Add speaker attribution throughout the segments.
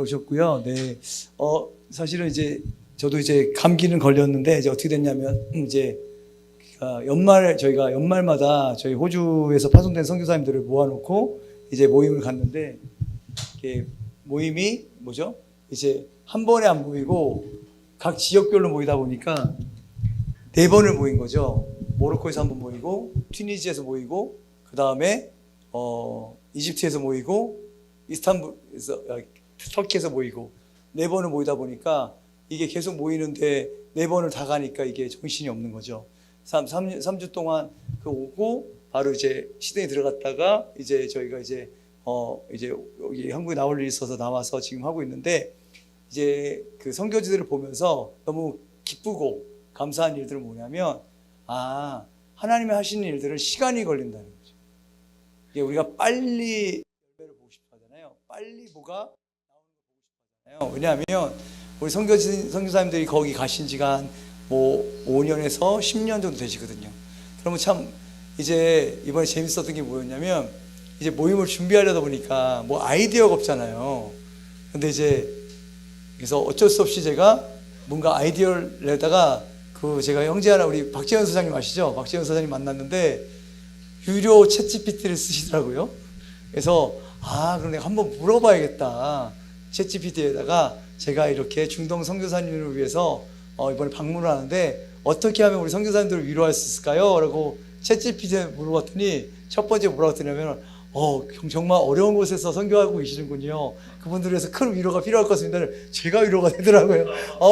Speaker 1: 오셨고요. 네, 사실은 이제 저도 이제 감기는 걸렸는데 이제 어떻게 됐냐면 이제 저희가 연말마다 저희 호주에서 파송된 선교사님들을 모아놓고 이제 모임을 갔는데 이게 모임이 뭐죠? 이제 한 번에 안 모이고 각 지역별로 모이다 보니까 4번을 모인 거죠. 모로코에서 한 번 모이고 튀니지에서 모이고 그 다음에 이집트에서 모이고 이스탄불에서 터키에서 모이고 4번을 모이다 보니까 이게 계속 모이는데 4번을 다 가니까 이게 정신이 없는 거죠. 3주 동안 오고 바로 이제 시드니 들어갔다가 이제 저희가 이제 여기 한국에 나올 일이 있어서 나와서 지금 하고 있는데 이제 그 선교지들을 보면서 너무 기쁘고 감사한 일들은 뭐냐면 하나님이 하시는 일들은 시간이 걸린다는 거죠. 이게 우리가 빨리 열매를 보고 싶어 하잖아요. 빨리 뭐가 나오는 거 보고 싶어 하잖아요. 왜냐하면 우리 선교사님들이 거기 가신 지가 한 5년에서 10년 정도 되시거든요. 그러면 참 이제 이번에 재밌었던 게 뭐였냐면 이제 모임을 준비하려다 보니까 뭐 아이디어가 없잖아요. 근데 이제 그래서 어쩔 수 없이 제가 뭔가 아이디어를 내다가 제가 형제 하나 우리 박재현 소장님 아시죠? 박재현 소장님 만났는데 유료 챗GPT를 쓰시더라고요. 그래서 그럼 내가 한번 물어봐야겠다. 챗GPT에다가 제가 이렇게 중동 선교사님을 위해서 이번에 방문을 하는데 어떻게 하면 우리 선교사님들을 위로할 수 있을까요? 라고 챗GPT에 물어봤더니 첫 번째 뭐라고 했냐면 정말 어려운 곳에서 선교하고 계시는군요. 그분들을 위해서 큰 위로가 필요할 것 같습니다. 제가 위로가 되더라고요.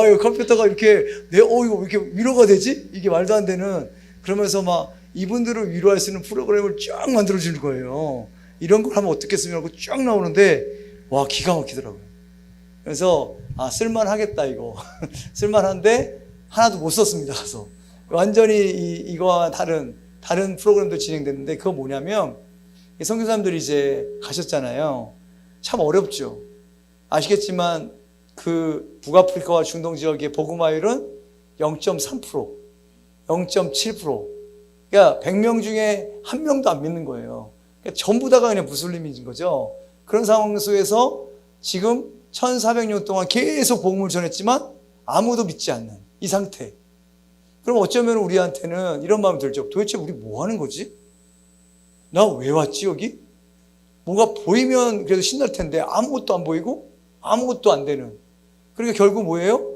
Speaker 1: 이거 컴퓨터가 이렇게 이거 왜 이렇게 위로가 되지? 이게 말도 안 되는. 그러면서 막 이분들을 위로할 수 있는 프로그램을 쫙 만들어 주는 거예요. 이런 걸 하면 어떻겠으면 하고 쫙 나오는데 와 기가 막히더라고요. 그래서 쓸만하겠다 이거. 쓸만한데 하나도 못 썼습니다. 가서 완전히 이거와 다른 프로그램도 진행됐는데 그거 뭐냐면 선교사님들이 이제 가셨잖아요. 참 어렵죠. 아시겠지만 그 북아프리카와 중동 지역의 복음화율은 0.3%, 0.7%. 그러니까 100명 중에 1명도 안 믿는 거예요. 그러니까 전부 다가 그냥 무슬림인 거죠. 그런 상황 속에서 지금 1400년 동안 계속 복음을 전했지만 아무도 믿지 않는 이 상태. 그럼 어쩌면 우리한테는 이런 마음이 들죠. 도대체 우리 뭐 하는 거지? 나 왜 왔지 여기? 뭔가 보이면 그래도 신날 텐데 아무것도 안 보이고 아무것도 안 되는. 그러니까 결국 뭐예요?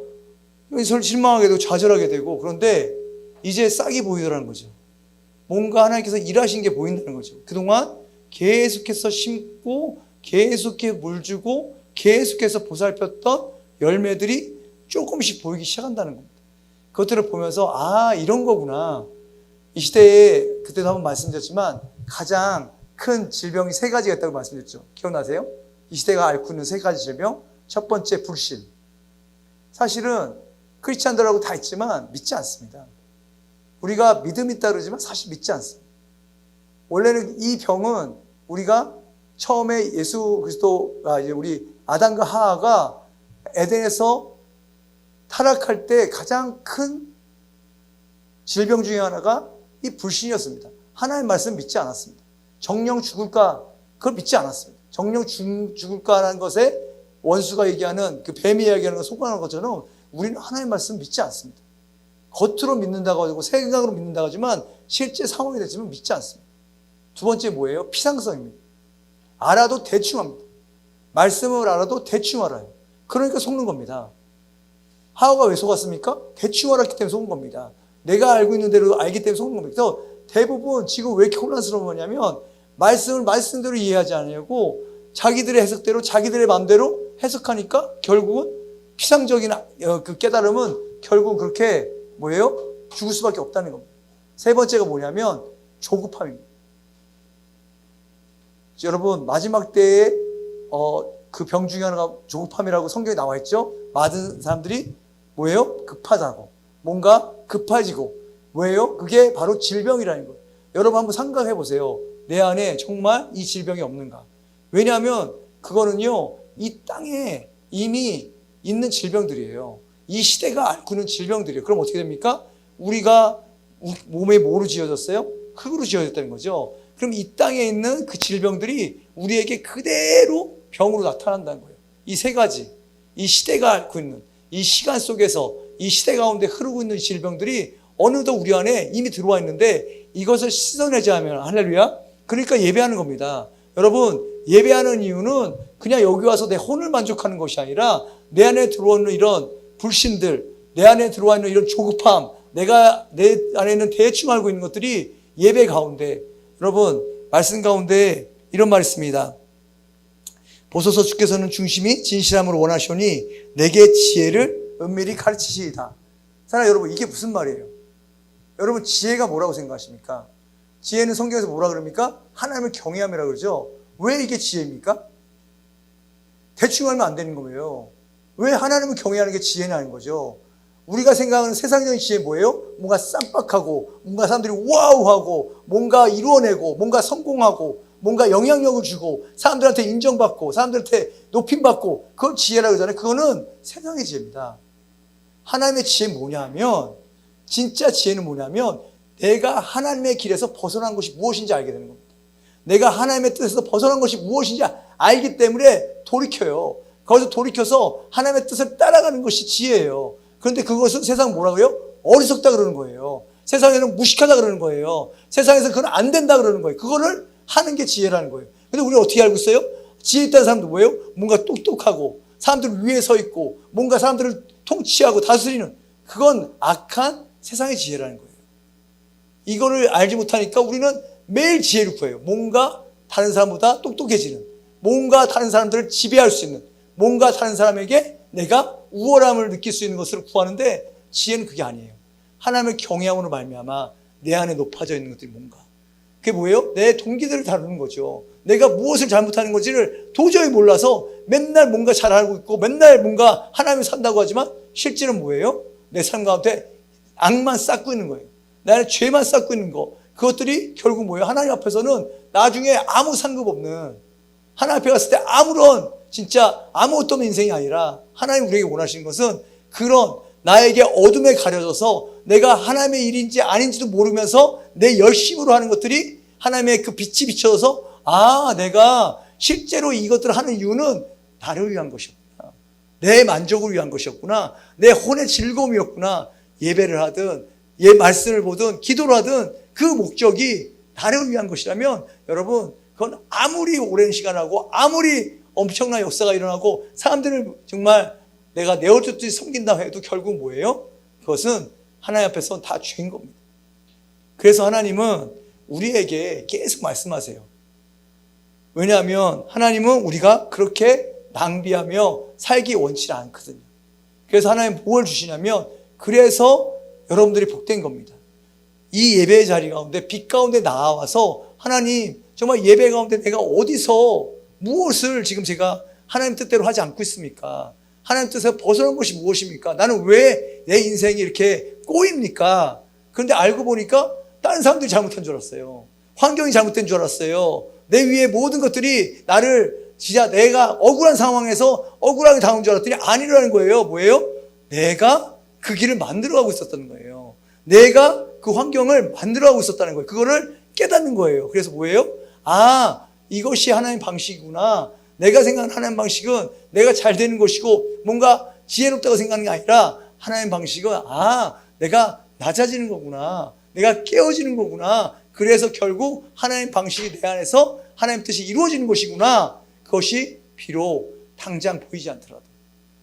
Speaker 1: 실망하게도 좌절하게 되고 그런데 이제 싹이 보이더라는 거죠. 뭔가 하나님께서 일하신 게 보인다는 거죠. 그동안 계속해서 심고 계속해서 물 주고 계속해서 보살폈던 열매들이 조금씩 보이기 시작한다는 겁니다. 그것들을 보면서 이런 거구나. 이 시대에 그때도 한번 말씀드렸지만 가장 큰 질병이 3가지가 있다고 말씀드렸죠. 기억나세요? 이 시대가 앓고 있는 3가지 질병. 첫 번째 불신. 사실은 크리스찬들하고 다 있지만 믿지 않습니다. 우리가 믿음이 있다 그러지만 사실 믿지 않습니다. 원래는 이 병은 우리가 처음에 예수 그리스도가 이제 우리 아담과 하와가 에덴에서 타락할 때 가장 큰 질병 중에 하나가 이 불신이었습니다. 하나님의 말씀 믿지 않았습니다. 정령 죽을까? 그걸 믿지 않았습니다. 정령 죽을까라는 것에 원수가 얘기하는 그 뱀이 얘기하는 거 속아하는 것처럼 우리는 하나님의 말씀 믿지 않습니다. 겉으로 믿는다고 하고 생각으로 믿는다고 하지만 실제 상황이 되지만 믿지 않습니다. 두 번째 뭐예요? 피상성입니다. 알아도 대충 합니다. 말씀을 알아도 대충 알아요. 그러니까 속는 겁니다. 하와가 왜 속았습니까? 대충 알았기 때문에 속은 겁니다. 내가 알고 있는 대로 알기 때문에 속는 겁니다. 그래서 대부분 지금 왜 이렇게 혼란스러운 거냐면 말씀을 말씀대로 이해하지 않으려고 자기들의 해석대로 자기들의 마음대로 해석하니까 결국은 피상적인 그 깨달음은 결국은 그렇게 뭐예요? 죽을 수밖에 없다는 겁니다. 세 번째가 뭐냐면 조급함입니다. 여러분 마지막 때에 그 병 중에 하나가 조급함이라고 성경에 나와 있죠. 많은 사람들이 뭐예요? 급하다고. 뭔가 급해지고. 왜요? 그게 바로 질병이라는 거예요. 여러분 한번 생각해 보세요. 내 안에 정말 이 질병이 없는가? 왜냐하면 그거는요. 이 땅에 이미 있는 질병들이에요. 이 시대가 앓고 있는 질병들이에요. 그럼 어떻게 됩니까? 우리가 몸에 뭐로 지어졌어요? 흙으로 지어졌다는 거죠. 그럼 이 땅에 있는 그 질병들이 우리에게 그대로 병으로 나타난다는 거예요. 이 세 가지, 이 시대가 앓고 있는, 이 시간 속에서 이 시대 가운데 흐르고 있는 질병들이 어느덧 우리 안에 이미 들어와 있는데 이것을 씻어내자 하면, 할렐루야, 그러니까 예배하는 겁니다. 여러분, 예배하는 이유는 그냥 여기 와서 내 혼을 만족하는 것이 아니라 내 안에 들어오는 이런 불신들, 내 안에 들어와 있는 이런 조급함, 내가 내 안에 있는 대충 알고 있는 것들이 예배 가운데, 여러분, 말씀 가운데 이런 말이 있습니다. 보소서 주께서는 중심이 진실함으로 원하시오니 내게 지혜를 은밀히 가르치시이다. 사랑하는 여러분, 이게 무슨 말이에요? 여러분, 지혜가 뭐라고 생각하십니까? 지혜는 성경에서 뭐라 그럽니까? 하나님을 경외함이라고 그러죠. 왜 이게 지혜입니까? 대충 하면 안 되는 거예요. 왜 하나님을 경외하는 게 지혜냐는 거죠. 우리가 생각하는 세상적인 지혜 뭐예요? 뭔가 쌈박하고, 뭔가 사람들이 와우하고, 뭔가 이루어내고, 뭔가 성공하고, 뭔가 영향력을 주고, 사람들한테 인정받고, 사람들한테 높임받고, 그건 지혜라고 그러잖아요. 그거는 세상의 지혜입니다. 하나님의 지혜는 뭐냐면, 진짜 지혜는 뭐냐면, 내가 하나님의 길에서 벗어난 것이 무엇인지 알게 되는 겁니다. 내가 하나님의 뜻에서 벗어난 것이 무엇인지 알기 때문에 돌이켜요. 거기서 돌이켜서 하나님의 뜻을 따라가는 것이 지혜예요. 그런데 그것은 세상 뭐라고요? 어리석다 그러는 거예요. 세상에는 무식하다 그러는 거예요. 세상에서 그건 안 된다 그러는 거예요. 그거를 하는 게 지혜라는 거예요. 근데 우리가 어떻게 알고 있어요? 지혜 있다는 사람도 뭐예요? 뭔가 똑똑하고 사람들 위에 서 있고 뭔가 사람들을 통치하고 다스리는, 그건 악한 세상의 지혜라는 거예요. 이거를 알지 못하니까 우리는 매일 지혜를 구해요. 뭔가 다른 사람보다 똑똑해지는, 뭔가 다른 사람들을 지배할 수 있는, 뭔가 다른 사람에게 내가 우월함을 느낄 수 있는 것을 구하는데, 지혜는 그게 아니에요. 하나님을 경외함으로 말미암아 내 안에 높아져 있는 것들이 뭔가, 그게 뭐예요? 내 동기들을 다루는 거죠. 내가 무엇을 잘못하는 건지를 도저히 몰라서 맨날 뭔가 잘 알고 있고 맨날 뭔가 하나님을 산다고 하지만 실제는 뭐예요? 내 삶 가운데 악만 쌓고 있는 거예요. 내 안에 죄만 쌓고 있는 거. 그것들이 결국 뭐예요? 하나님 앞에서는 나중에 아무 상급 없는, 하나님 앞에 갔을 때 아무런 진짜 아무것도 없는 인생이 아니라, 하나님 우리에게 원하시는 것은 그런 나에게 어둠에 가려져서 내가 하나님의 일인지 아닌지도 모르면서 내 열심으로 하는 것들이 하나님의 그 빛이 비춰져서, 아, 내가 실제로 이것들을 하는 이유는 나를 위한 것이었구나, 내 만족을 위한 것이었구나, 내 혼의 즐거움이었구나. 예배를 하든 말씀을 보든 기도를 하든 그 목적이 나를 위한 것이라면, 여러분, 그건 아무리 오랜 시간하고 아무리 엄청난 역사가 일어나고 사람들을 정말 내가 내어줬듯이 섬긴다 해도 결국 뭐예요? 그것은 하나님 앞에서 다 죄인 겁니다. 그래서 하나님은 우리에게 계속 말씀하세요. 왜냐하면 하나님은 우리가 그렇게 낭비하며 살기 원치 않거든요. 그래서 하나님 뭘 주시냐면, 그래서 여러분들이 복된 겁니다. 이 예배의 자리 가운데 빛 가운데 나와서, 하나님 정말 예배 가운데 내가 어디서 무엇을 지금 제가 하나님 뜻대로 하지 않고 있습니까? 하나님 뜻에서 벗어난 것이 무엇입니까? 나는 왜 내 인생이 이렇게 꼬입니까? 그런데 알고 보니까 다른 사람들이 잘못한 줄 알았어요. 환경이 잘못된 줄 알았어요. 내 위에 모든 것들이 나를 진짜 내가 억울한 상황에서 억울하게 당한 줄 알았더니 아니라는 거예요. 뭐예요? 내가 그 길을 만들어가고 있었다는 거예요. 내가 그 환경을 만들어가고 있었다는 거예요. 그거를 깨닫는 거예요. 그래서 뭐예요? 아, 이것이 하나님 방식이구나. 내가 생각하는 하나님 방식은 내가 잘 되는 것이고 뭔가 지혜롭다고 생각하는 게 아니라, 하나님 방식은 내가 낮아지는 거구나, 내가 깨어지는 거구나. 그래서 결국 하나님 방식이 내 안에서 하나님 뜻이 이루어지는 것이구나. 그것이 비록 당장 보이지 않더라도,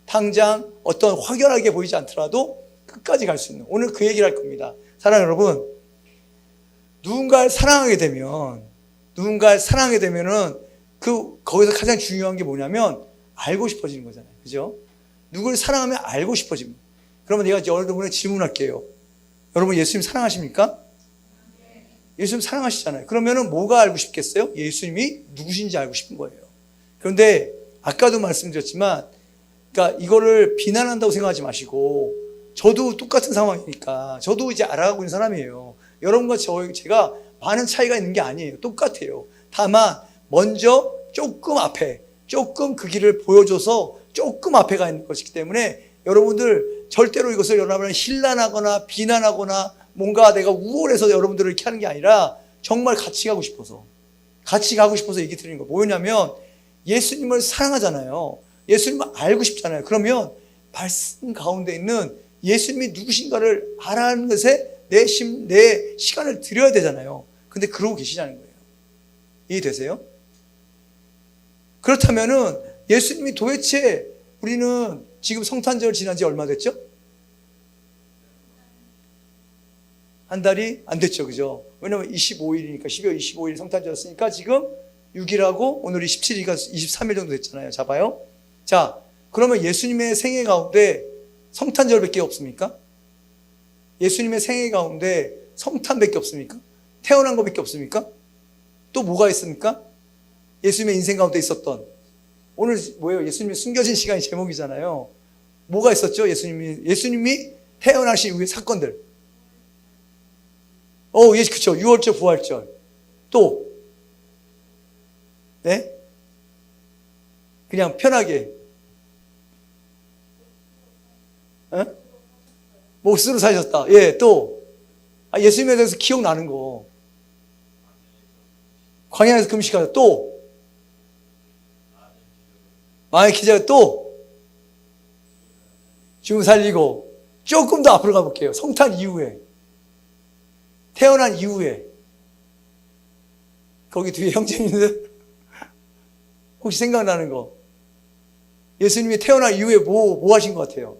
Speaker 1: 당장 어떤 확연하게 보이지 않더라도 끝까지 갈 수 있는, 오늘 그 얘기를 할 겁니다. 사랑하는 여러분, 누군가를 사랑하게 되면은 거기서 가장 중요한 게 뭐냐면 알고 싶어지는 거잖아요. 그죠? 누구를 사랑하면 알고 싶어집니다. 그러면 내가 여러분에게 질문할게요. 여러분, 예수님 사랑하십니까? 예수님 사랑하시잖아요. 그러면은 뭐가 알고 싶겠어요? 예수님이 누구신지 알고 싶은 거예요. 그런데 아까도 말씀드렸지만, 그러니까 이거를 비난한다고 생각하지 마시고, 저도 똑같은 상황이니까 저도 이제 알아가고 있는 사람이에요. 여러분과 제가 많은 차이가 있는 게 아니에요. 똑같아요. 다만 먼저 조금 그 길을 보여줘서 조금 앞에 가 있는 것이기 때문에, 여러분들 절대로 이것을 여러분을 힐난하거나 비난하거나 뭔가 내가 우월해서 여러분들을 이렇게 하는 게 아니라, 정말 같이 가고 싶어서 얘기 드리는 거예요. 뭐냐면 예수님을 사랑하잖아요. 예수님을 알고 싶잖아요. 그러면 말씀 가운데 있는 예수님이 누구신가를 알아가는 것에 내 시간을 들여야 되잖아요. 근데 그러고 계시냐는 거예요. 이해되세요? 그렇다면은 예수님이 도대체 우리는 지금 성탄절 지난 지 얼마 됐죠? 한 달이 안 됐죠. 그죠? 왜냐면 25일이니까 12월 25일 성탄절이었으니까 지금 6일하고 오늘이 17일이니까 23일 정도 됐잖아요. 잡아요? 자, 그러면 예수님의 생애 가운데 성탄절밖에 없습니까? 예수님의 생애 가운데 성탄밖에 없습니까? 태어난 것밖에 없습니까? 또 뭐가 있습니까? 예수님의 인생 가운데 있었던, 오늘 뭐예요? 예수님이 숨겨진 시간이 제목이잖아요. 뭐가 있었죠? 예수님이 태어나신 이후의 사건들. 예, 그쵸. 유월절, 부활절. 또, 네? 그냥 편하게. 몫으로 사셨다. 예, 또. 예수님에 대해서 기억나는 거. 광야에서 금식하다. 또. 마의 기자가 또. 죽음 살리고. 조금 더 앞으로 가볼게요. 성탄 이후에. 태어난 이후에. 거기 뒤에 형제님들 혹시 생각나는 거? 예수님이 태어난 이후에 뭐 하신 것 같아요?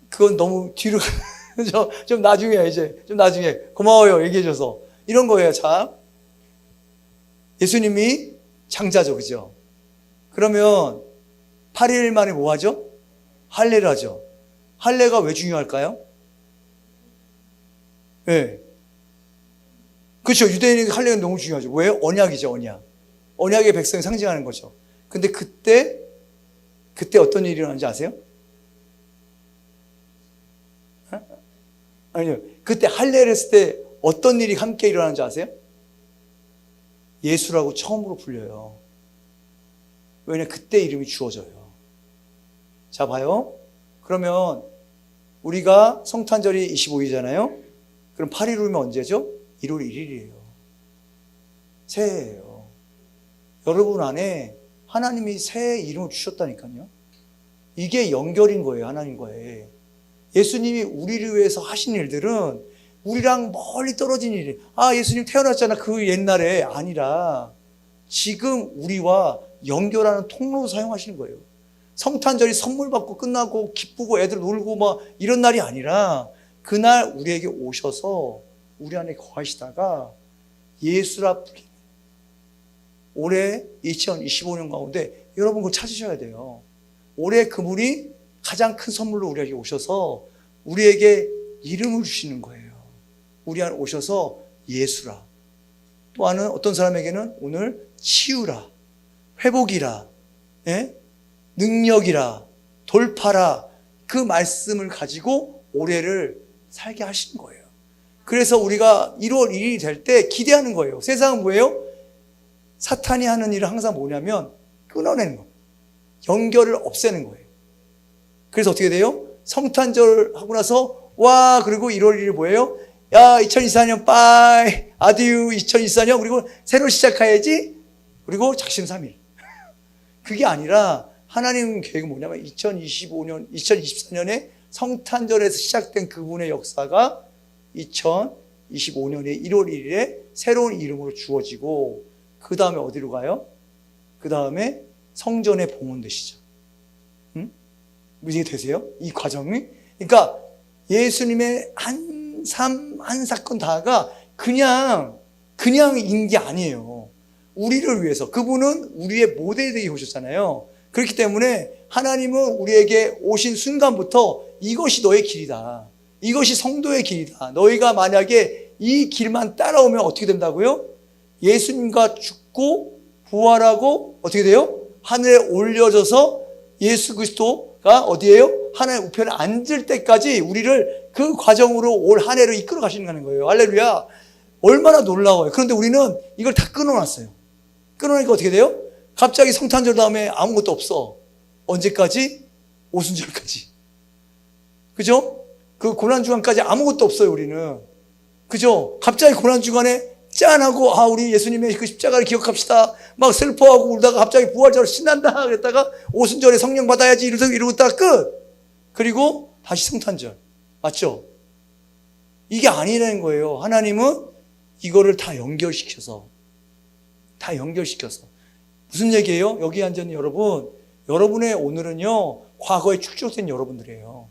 Speaker 1: 그건 너무 뒤로 좀 나중에 이제 좀 나중에 고마워요 얘기해줘서 이런 거예요. 자, 예수님이 장자죠, 그죠? 그러면 8일 만에 뭐 하죠? 할례를 하죠. 할례가 왜 중요할까요? 네. 그렇죠. 유대인에게 할례는 너무 중요하죠. 왜요? 언약이죠, 언약. 언약의 백성이 상징하는 거죠. 근데 그때 어떤 일이 일어나는지 아세요? 아니요. 그때 할례를 했을 때 어떤 일이 함께 일어나는지 아세요? 예수라고 처음으로 불려요. 왜냐면 그때 이름이 주어져요. 자, 봐요. 그러면 우리가 성탄절이 25일이잖아요. 그럼 8일 후면 언제죠? 1월 1일이에요. 새해예요. 여러분 안에 하나님이 새해 이름을 주셨다니까요. 이게 연결인 거예요, 하나님과의. 예수님이 우리를 위해서 하신 일들은 우리랑 멀리 떨어진 일이, 예수님 태어났잖아, 그 옛날에. 아니라 지금 우리와 연결하는 통로로 사용하시는 거예요. 성탄절이 선물 받고 끝나고 기쁘고 애들 놀고 막 이런 날이 아니라 그날 우리에게 오셔서 우리 안에 거하시다가 예수라 불리는 올해 2025년 가운데 여러분 그걸 찾으셔야 돼요. 올해 그분이 가장 큰 선물로 우리에게 오셔서 우리에게 이름을 주시는 거예요. 우리 안에 오셔서 예수라. 또 하는 어떤 사람에게는 오늘 치유라, 회복이라, 예? 능력이라, 돌파라, 그 말씀을 가지고 올해를 살게 하신 거예요. 그래서 우리가 1월 1일이 될 때 기대하는 거예요. 세상은 뭐예요? 사탄이 하는 일은 항상 뭐냐면 끊어내는 거예요. 연결을 없애는 거예요. 그래서 어떻게 돼요? 성탄절 하고 나서 그리고 1월 1일 뭐예요? 2024년 빠이, 아디유 2024년, 그리고 새로 시작해야지. 그리고 작심삼일. 그게 아니라 하나님 계획은 뭐냐면 2024년에 성탄절에서 시작된 그분의 역사가 2025년의 1월 1일에 새로운 이름으로 주어지고, 그 다음에 어디로 가요? 그 다음에 성전에 봉헌되시죠. 이해되세요? 이 과정이? 그러니까 예수님의 한 삶, 한 사건 다가 그냥인 게 아니에요. 우리를 위해서. 그분은 우리의 모델이 되게 오셨잖아요. 그렇기 때문에 하나님은 우리에게 오신 순간부터 이것이 너의 길이다. 이것이 성도의 길이다. 너희가 만약에 이 길만 따라오면 어떻게 된다고요? 예수님과 죽고 부활하고 어떻게 돼요? 하늘에 올려져서 예수 그리스도가 어디예요? 하나님의 우편에 앉을 때까지 우리를 그 과정으로 올 한 해를 이끌어 가시는 거예요. 할렐루야. 얼마나 놀라워요. 그런데 우리는 이걸 다 끊어놨어요. 끊어놓으니까 어떻게 돼요? 갑자기 성탄절 다음에 아무것도 없어. 언제까지? 오순절까지. 그죠? 그 고난주간까지 아무것도 없어요, 우리는. 그죠? 갑자기 고난주간에 짠하고 우리 예수님의 그 십자가를 기억합시다. 막 슬퍼하고 울다가 갑자기 부활절 신난다 그랬다가 오순절에 성령 받아야지 이러고 있다가 끝. 그리고 다시 성탄절. 맞죠? 이게 아니라는 거예요. 하나님은 이거를 다 연결시켜서 무슨 얘기예요? 여기 앉은 여러분, 여러분의 오늘은요 과거에 축적된 여러분들이에요.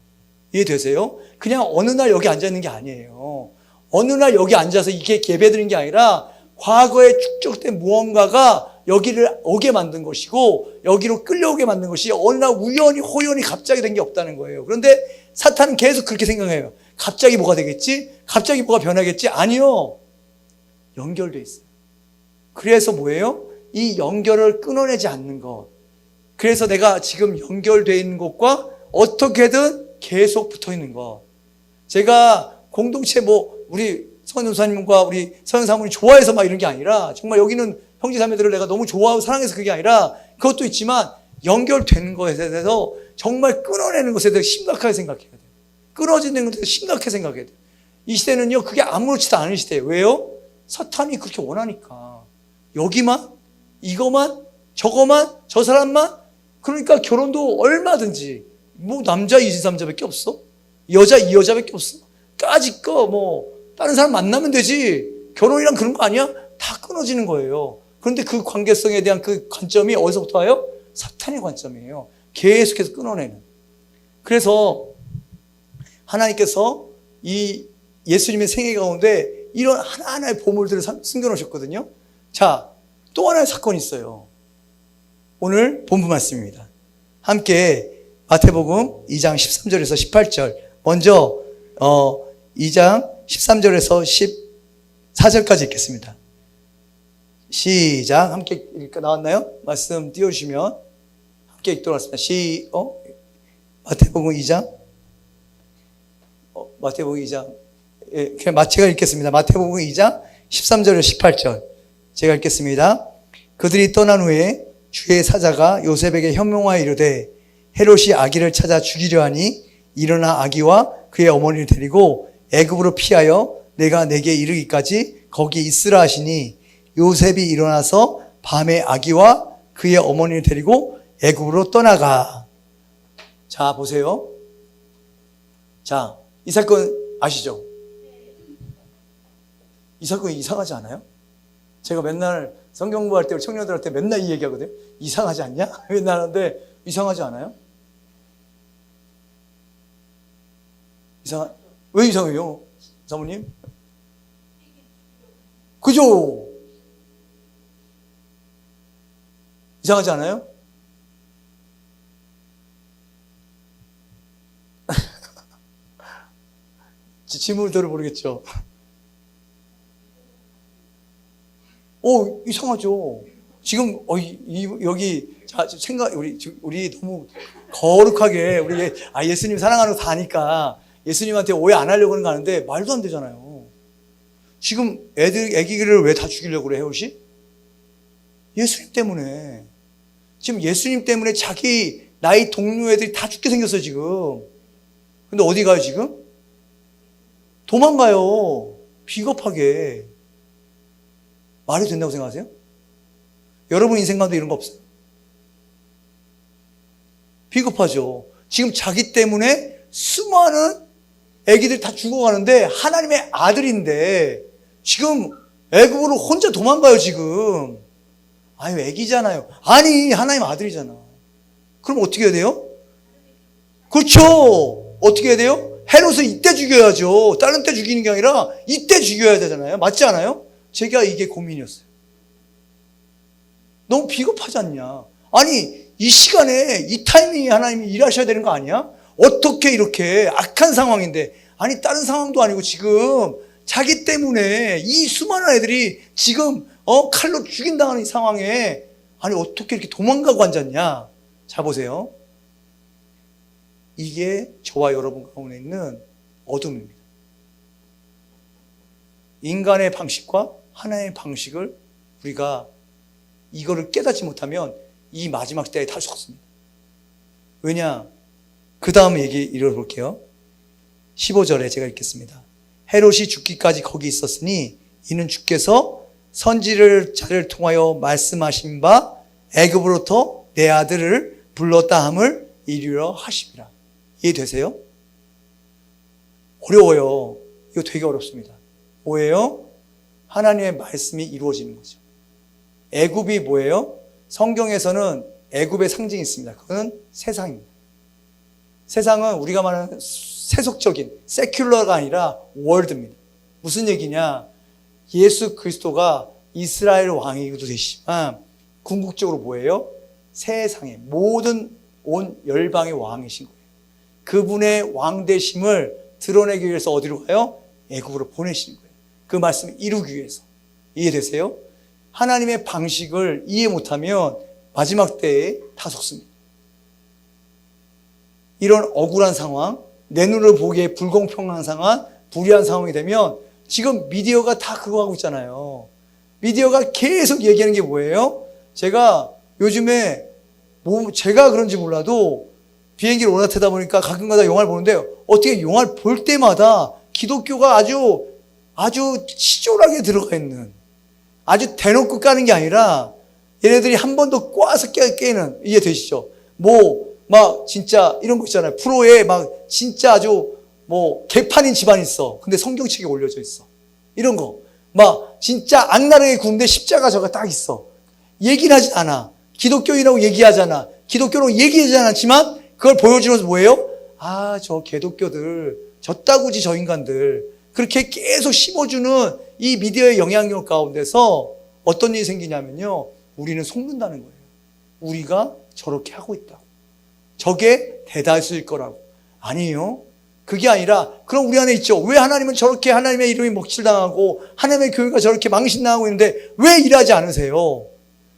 Speaker 1: 이해되세요? 그냥 어느 날 여기 앉아 있는 게 아니에요. 어느 날 여기 앉아서 이게 예배드리는 게 아니라 과거에 축적된 무언가가 여기를 오게 만든 것이고 여기로 끌려오게 만든 것이 어느 날 우연히 호연히 갑자기 된 게 없다는 거예요. 그런데 사탄은 계속 그렇게 생각해요. 갑자기 뭐가 되겠지? 갑자기 뭐가 변하겠지? 아니요. 연결돼 있어요. 그래서 뭐예요? 이 연결을 끊어내지 않는 것. 그래서 내가 지금 연결되어 있는 것과 어떻게든 계속 붙어 있는 것. 제가 공동체 우리 선교사님과 우리 서영사모님 좋아해서 막 이런 게 아니라 정말 여기는 형제자매들을 내가 너무 좋아하고 사랑해서 그게 아니라 그것도 있지만 연결되는 것에 대해서 정말 끊어내는 것에 대해서 심각하게 생각해야 돼요. 끊어지는 것에 대해서 심각하게 생각해야 돼요. 이 시대는요 그게 아무렇지도 않은 시대예요. 왜요? 사탄이 그렇게 원하니까. 여기만, 이거만, 저거만, 저 사람만. 그러니까 결혼도 얼마든지 남자 23자밖에 없어? 여자 2여자밖에 없어? 까짓 거 다른 사람 만나면 되지. 결혼이란 그런 거 아니야? 다 끊어지는 거예요. 그런데 그 관계성에 대한 그 관점이 어디서부터 와요? 사탄의 관점이에요. 계속해서 끊어내는. 그래서 하나님께서 이 예수님의 생애 가운데 이런 하나하나의 보물들을 숨겨놓으셨거든요. 자, 또 하나의 사건이 있어요. 오늘 본문 말씀입니다. 함께 마태복음 2장 13절에서 18절. 먼저 2장 13절에서 14절까지 읽겠습니다. 시작. 함께 나왔나요? 말씀 띄워주시면 함께 읽도록 하겠습니다. 마태복음 2장 마태복음 2장 그냥 제가 읽겠습니다. 마태복음 2장 13절에서 18절 제가 읽겠습니다. 그들이 떠난 후에 주의 사자가 요셉에게 현명하여 이르되 헤롯이 아기를 찾아 죽이려 하니 일어나 아기와 그의 어머니를 데리고 애굽으로 피하여 내가 내게 이르기까지 거기 있으라 하시니 요셉이 일어나서 밤에 아기와 그의 어머니를 데리고 애굽으로 떠나가. 자, 보세요. 자, 이 사건 아시죠? 이 사건이 이상하지 않아요? 제가 맨날 성경 공부할 때 청년들한테 맨날 이 얘기하거든요. 이상하지 않냐? 맨날 하는데 이상하지 않아요? 왜 이상해요? 사모님? 그죠? 이상하지 않아요? 질문을 들어 모르겠죠? 이상하죠? 지금, 여기, 자, 우리 너무 거룩하게, 예수님 사랑하는 거 다 아니까 예수님한테 오해 안 하려고 하는 거 아는데 말도 안 되잖아요. 지금 애기를 왜 다 죽이려고 그래, 헤롯이? 예수님 때문에. 지금 예수님 때문에 자기 나이 동료 애들이 다 죽게 생겼어요, 지금. 근데 어디 가요, 지금? 도망가요. 비겁하게. 말이 된다고 생각하세요? 여러분 인생 가운데 이런 거 없어요? 비겁하죠. 지금 자기 때문에 수많은 애기들 다 죽어가는데 하나님의 아들인데 지금 애굽으로 혼자 도망가요, 지금. 아유, 애기잖아요. 아니, 하나님 아들이잖아. 그럼 어떻게 해야 돼요? 그렇죠. 어떻게 해야 돼요? 헤롯을 이때 죽여야죠. 다른 때 죽이는 게 아니라 이때 죽여야 되잖아요. 맞지 않아요? 제가 이게 고민이었어요. 너무 비겁하지 않냐? 아니, 이 시간에 이 타이밍에 하나님이 일하셔야 되는 거 아니야? 어떻게 이렇게 악한 상황인데, 아니 다른 상황도 아니고 지금 자기 때문에 이 수많은 애들이 지금 칼로 죽인다는 이 상황에 아니 어떻게 이렇게 도망가고 앉았냐? 자, 보세요. 이게 저와 여러분 가운데 있는 어둠입니다. 인간의 방식과 하나님의 방식을 우리가 이거를 깨닫지 못하면 이 마지막 때에 탈 수 없습니다. 왜냐? 그 다음 얘기 읽어볼게요. 15절에 제가 읽겠습니다. 헤롯이 죽기까지 거기 있었으니 이는 주께서 선지자를 통하여 말씀하신 바 애굽으로부터 내 아들을 불렀다 함을 이루려 하심이라. 이해되세요? 어려워요. 이거 되게 어렵습니다. 뭐예요? 하나님의 말씀이 이루어지는 거죠. 애굽이 뭐예요? 성경에서는 애굽의 상징이 있습니다. 그거는 세상입니다. 세상은 우리가 말하는 세속적인 세큘러가 아니라 월드입니다. 무슨 얘기냐? 예수 그리스도가 이스라엘 왕이기도 되시지만 궁극적으로 뭐예요? 세상의 모든 온 열방의 왕이신 거예요. 그분의 왕되심을 드러내기 위해서 어디로 가요? 애굽으로 보내시는 거예요. 그 말씀을 이루기 위해서. 이해되세요? 하나님의 방식을 이해 못하면 마지막 때에 다 속습니다. 이런 억울한 상황, 내 눈으로 보기에 불공평한 상황, 불의한 상황이 되면 지금 미디어가 다 그거 하고 있잖아요. 미디어가 계속 얘기하는 게 뭐예요? 제가 요즘에 제가 그런지 몰라도 비행기를 워낙 타다 보니까 가끔가다 영화를 보는데 어떻게 영화를 볼 때마다 기독교가 아주 치졸하게 들어가 있는, 아주 대놓고 까는 게 아니라 얘네들이 한 번 더 꽈서 깨는, 이해되시죠? 막 진짜 이런 거 있잖아요. 프로에 막 진짜 아주 개판인 집안이 있어. 근데 성경책에 올려져 있어. 이런 거. 막 진짜 악랄하게 구운데 십자가 저가 딱 있어. 얘기는 하지 않아. 기독교인이라고 얘기하잖아. 기독교라고 얘기하지 않았지만 그걸 보여주면서 뭐예요? 저 개독교들, 저 따구지 저 인간들. 그렇게 계속 심어주는 이 미디어의 영향력 가운데서 어떤 일이 생기냐면요. 우리는 속는다는 거예요. 우리가 저렇게 하고 있다고. 저게 대다수일 거라고. 아니에요. 그게 아니라 그럼 우리 안에 있죠. 왜 하나님은 저렇게 하나님의 이름이 먹칠당하고 하나님의 교회가 저렇게 망신당하고 있는데 왜 일하지 않으세요?